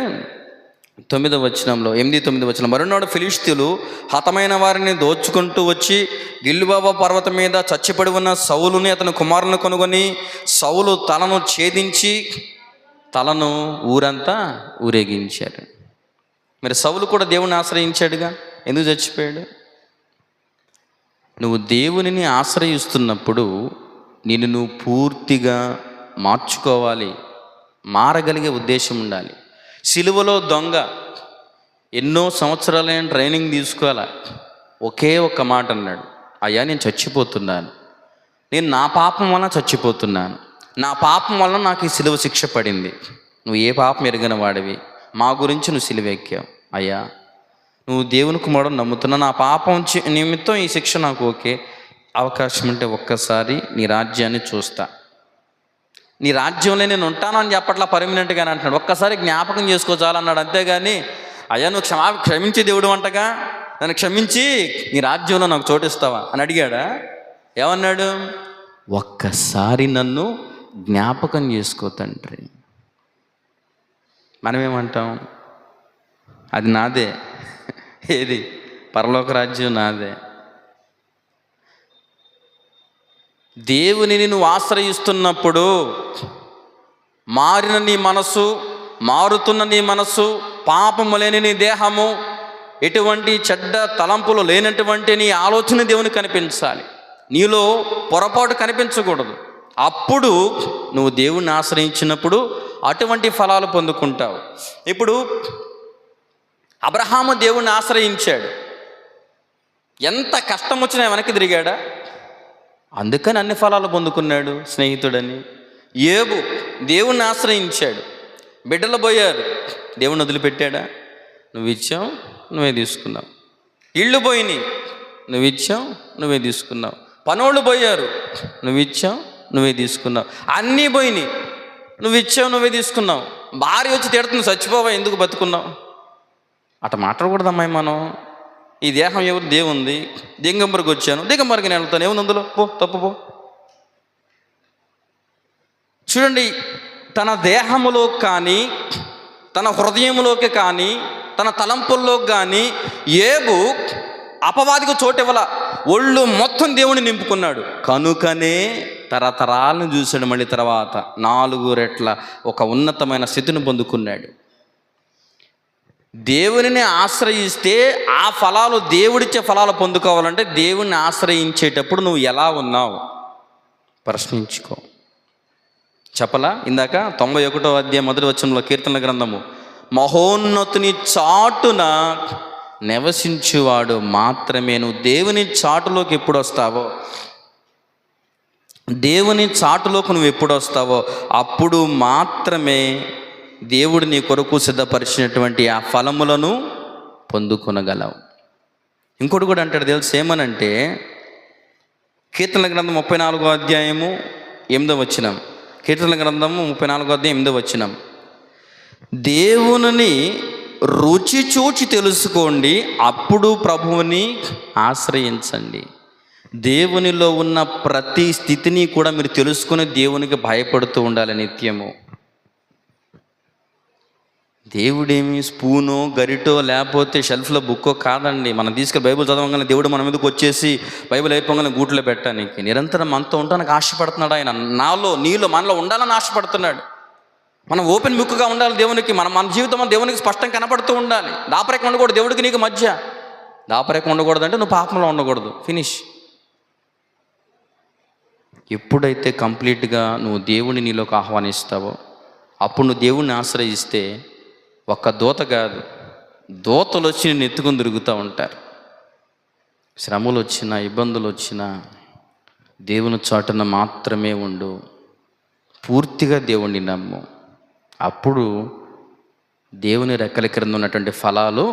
9వ వచనంలో, 8-9 వచనం, మరునాడు ఫిలిష్తీయులు హతమైన వారిని దోచుకుంటూ వచ్చి గిల్బోవ పర్వతం మీద చచ్చిపడి ఉన్న సౌలుని అతని కుమారులను కొనుగొని సౌలు తలను ఛేదించి తలను ఊరంతా ఊరేగించారు. మరి సౌలు కూడా దేవుని ఆశ్రయించాడుగా, ఎందుకు చచ్చిపోయాడు? నువ్వు దేవునిని ఆశ్రయిస్తున్నప్పుడు నిన్ను నువ్వు పూర్తిగా మార్చుకోవాలి, మారగలిగే ఉద్దేశం ఉండాలి. సిలువలో దొంగ ఎన్నో సంవత్సరాలైన ట్రైనింగ్ తీసుకోవాలా. ఒకే ఒక్క మాట అన్నాడు, అయ్యా నేను చచ్చిపోతున్నాను, నేను నా పాపం వలన చచ్చిపోతున్నాను, నా పాపం వలన నాకు ఈ సిలువ శిక్ష పడింది. నువ్వు ఏ పాపం ఎరగని వాడివి, మా గురించి నువ్వు సిలువ ఎక్కావు అయ్యా, నువ్వు దేవుని కుమారుడు నమ్ముతున్నా, నా పాపం నిమిత్తం ఈ శిక్ష నాకు ఓకే, అవకాశం ఉంటే ఒక్కసారి నీ రాజ్యాన్ని చూస్తా, నీ రాజ్యంలో నేను ఉంటాను అని చెప్పట్లా, పర్మనెంట్గానే అంటున్నాడు. ఒక్కసారి జ్ఞాపకం చేసుకోవాలన్నాడు, అంతేగాని అయ్యా నువ్వు క్షమించి దేవుడు అంటగా, నన్ను క్షమించి నీ రాజ్యంలో నాకు చోటిస్తావా అని అడిగాడా? ఏమన్నాడు? ఒక్కసారి నన్ను జ్ఞాపకం చేసుకో తండ్రి. మనమేమంటాం? అది నాదే, ఏది పరలోక రాజ్యం నాదే. దేవునిని నువ్వు ఆశ్రయిస్తున్నప్పుడు మారిన నీ మనసు, మారుతున్న నీ మనసు, పాపము లేని నీ దేహము, ఎటువంటి చెడ్డ తలంపులు లేనటువంటి నీ ఆలోచన దేవునికి కనిపించాలి, నీలో పొరపాటు కనిపించకూడదు. అప్పుడు నువ్వు దేవుణ్ణి ఆశ్రయించినప్పుడు అటువంటి ఫలాలు పొందుకుంటావు. ఇప్పుడు అబ్రహాము దేవుణ్ణి ఆశ్రయించాడు, ఎంత కష్టం వచ్చినా వెనక్కి తిరిగాడా? అందుకని అన్ని ఫలాలు పొందుకున్నాడు స్నేహితుడని. యోబు దేవుణ్ణి ఆశ్రయించాడు, బిడ్డలు పోయారు, దేవుణ్ణి వదిలిపెట్టాడా? నువ్వు ఇచ్చావు, నువ్వే తీసుకున్నావు. ఇళ్ళు పోయినాయి, నువ్వు ఇచ్చావు, నువ్వే తీసుకున్నావు. పనోళ్ళు పోయారు, నువ్వు ఇచ్చావు, నువ్వే తీసుకున్నావు. అన్నీ పోయినాయి, నువ్వు ఇచ్చావు, నువ్వే తీసుకున్నావు. భార్య వచ్చి తిడుతుంది, చచ్చిపోవా, ఎందుకు బతుకున్నావు? అట్లా మాట్లాడకూడదమ్మాయి మనం. ఈ దేహం ఎవరు? దేవుంది. దిగంబరికి వచ్చాను, దిగంబరికి నేను వెళ్తాను, ఏముంది అందులో, పో, తప్పు పో. చూడండి, తన దేహములో కానీ, తన హృదయంలోకి కానీ, తన తలంపుల్లోకి కానీ యోబు అపవాదికి చోటివ్వల. ఒళ్ళు మొత్తం దేవుని నింపుకున్నాడు. కనుకనే తరతరాలను చూశాడు. మళ్ళీ తర్వాత 4 రెట్ల ఒక ఉన్నతమైన స్థితిని పొందుకున్నాడు. దేవునిని ఆశ్రయిస్తే ఆ ఫలాలు, దేవుడిచ్చే ఫలాలు పొందుకోవాలంటే దేవుణ్ణి ఆశ్రయించేటప్పుడు నువ్వు ఎలా ఉన్నావు ప్రశ్నించుకో. చెప్పలా ఇందాక 91వ అధ్యాయం 1వ వచనంలో కీర్తనల గ్రంథము, మహోన్నతుని చాటున నివసించువాడు మాత్రమే. నువ్వు దేవుని చాటులోకి ఎప్పుడు వస్తావో, దేవుని చాటులోకి నువ్వు ఎప్పుడు వస్తావో అప్పుడు మాత్రమే దేవుడు నీ కొరకు సిద్ధపరిచినటువంటి ఆ ఫలములను పొందుకొనగలవు. ఇంకోటి కూడా అంటాడు తెలుసు, ఏమనంటే కీర్తనల గ్రంథం 34వ అధ్యాయము 8వ వచనం, కీర్తనల గ్రంథము 34వ అధ్యాయం 8వ వచనం, దేవుని రుచి చూచి తెలుసుకోండి, అప్పుడు ప్రభువుని ఆశ్రయించండి. దేవునిలో ఉన్న ప్రతి స్థితిని కూడా మీరు తెలుసుకుని దేవునికి భయపడుతూ ఉండాలి నిత్యము. దేవుడేమి స్పూనో గరిటో లేకపోతే షెల్ఫ్లో బుక్కో కాదండి. మనం తీసుకెళ్ళి బైబిల్ చదవగానే దేవుడు మన మీదకి వచ్చేసి బైబిల్ అయిపోగానే గూట్లో పెట్టడానికి నిరంతరం మనతో ఉండడానికి ఆశపడుతున్నాడు ఆయన. నాలో, నీలో, మనలో ఉండాలని ఆశపడుతున్నాడు. మనం ఓపెన్ బుక్గా ఉండాలి దేవునికి. మన జీవితం దేవునికి స్పష్టంగా కనపడుతూ ఉండాలి. దాపరేఖ ఉండకూడదు దేవుడికి నీకు మధ్య. దాపరేఖ ఉండకూడదు అంటే నువ్వు పాపంలో ఉండకూడదు. ఫినిష్. ఎప్పుడైతే కంప్లీట్గా నువ్వు దేవుని నీలోకి ఆహ్వానిస్తావో అప్పుడు నువ్వు దేవుణ్ణి ఆశ్రయిస్తే ఒక్క దూత కాదు, దూతలు వచ్చి నేను ఎత్తుకుని తిరుగుతూ ఉంటారు. శ్రమలు వచ్చినా, ఇబ్బందులు వచ్చినా దేవుని చాటున మాత్రమే ఉండు. పూర్తిగా దేవుణ్ణి నమ్ము. అప్పుడు దేవుని రెక్కల క్రింద ఉన్నటువంటి ఫలాలు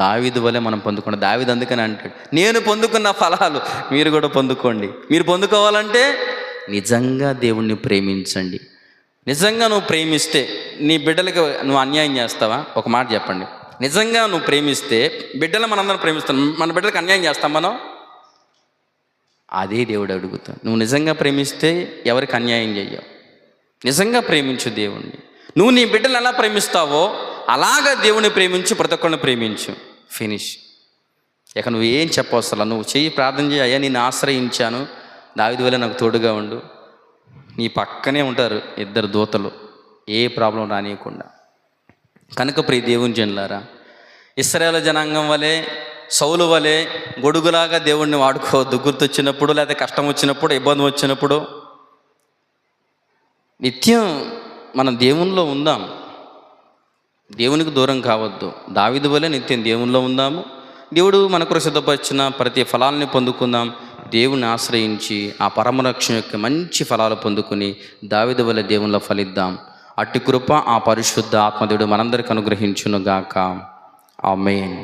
దావీదు వలె మనం పొందుకోండి. దావీదు అందుకని అంటాడు, నేను పొందుకున్న ఫలాలు మీరు కూడా పొందుకోండి. మీరు పొందుకోవాలంటే నిజంగా దేవుణ్ణి ప్రేమించండి. నిజంగా నువ్వు ప్రేమిస్తే నీ బిడ్డలకి నువ్వు అన్యాయం చేస్తావా? ఒక మాట చెప్పండి. నిజంగా నువ్వు ప్రేమిస్తే, బిడ్డలు మనందరం ప్రేమిస్తాం, మన బిడ్డలకు అన్యాయం చేస్తాం మనం? అదే దేవుడు అడుగుతాడు. నువ్వు నిజంగా ప్రేమిస్తే ఎవరికి అన్యాయం చెయ్యవు. నిజంగా ప్రేమించు దేవుణ్ణి. నువ్వు నీ బిడ్డలు ఎలా ప్రేమిస్తావో అలాగా దేవుని ప్రేమించు, ప్రతి ఒక్కరిని ప్రేమించు. ఫినిష్. ఇక నువ్వు ఏం చెప్పవసరం. నువ్వు చెయ్యి, ప్రార్థన చేయి, అయ్యా నేను ఆశ్రయించాను, దావీదు వలె నాకు తోడుగా ఉండు. నీ పక్కనే ఉంటారు 2 దూతలు, ఏ ప్రాబ్లం రానియకుండా. కనుక ప్రియ దేవుని జనులారా, ఇశ్రాయేలు జనాంగం వలె, సౌలు వలె గొడుగులాగా దేవుణ్ణి వాడుకోవద్దు. గుర్తొచ్చినప్పుడు, లేకపోతే కష్టం వచ్చినప్పుడు, ఇబ్బంది వచ్చినప్పుడు. నిత్యం మనం దేవునిలో ఉందాం, దేవునికి దూరం కావద్దు. దావీదు వలె నిత్యం దేవునిలో ఉందాము. దేవుడు మనకు సిద్ధపరిచిన ప్రతి ఫలాలని పొందుకుందాం. దేవుని ఆశ్రయించి ఆ పరమరక్షణ యొక్క మంచి ఫలాలు పొందుకుని దావీదు వలె దేవునిలో ఫలిద్దాం. అట్టి కృప ఆ పరిశుద్ధ ఆత్మదేవుడు మనందరికీ అనుగ్రహించునుగాక. ఆమేన్.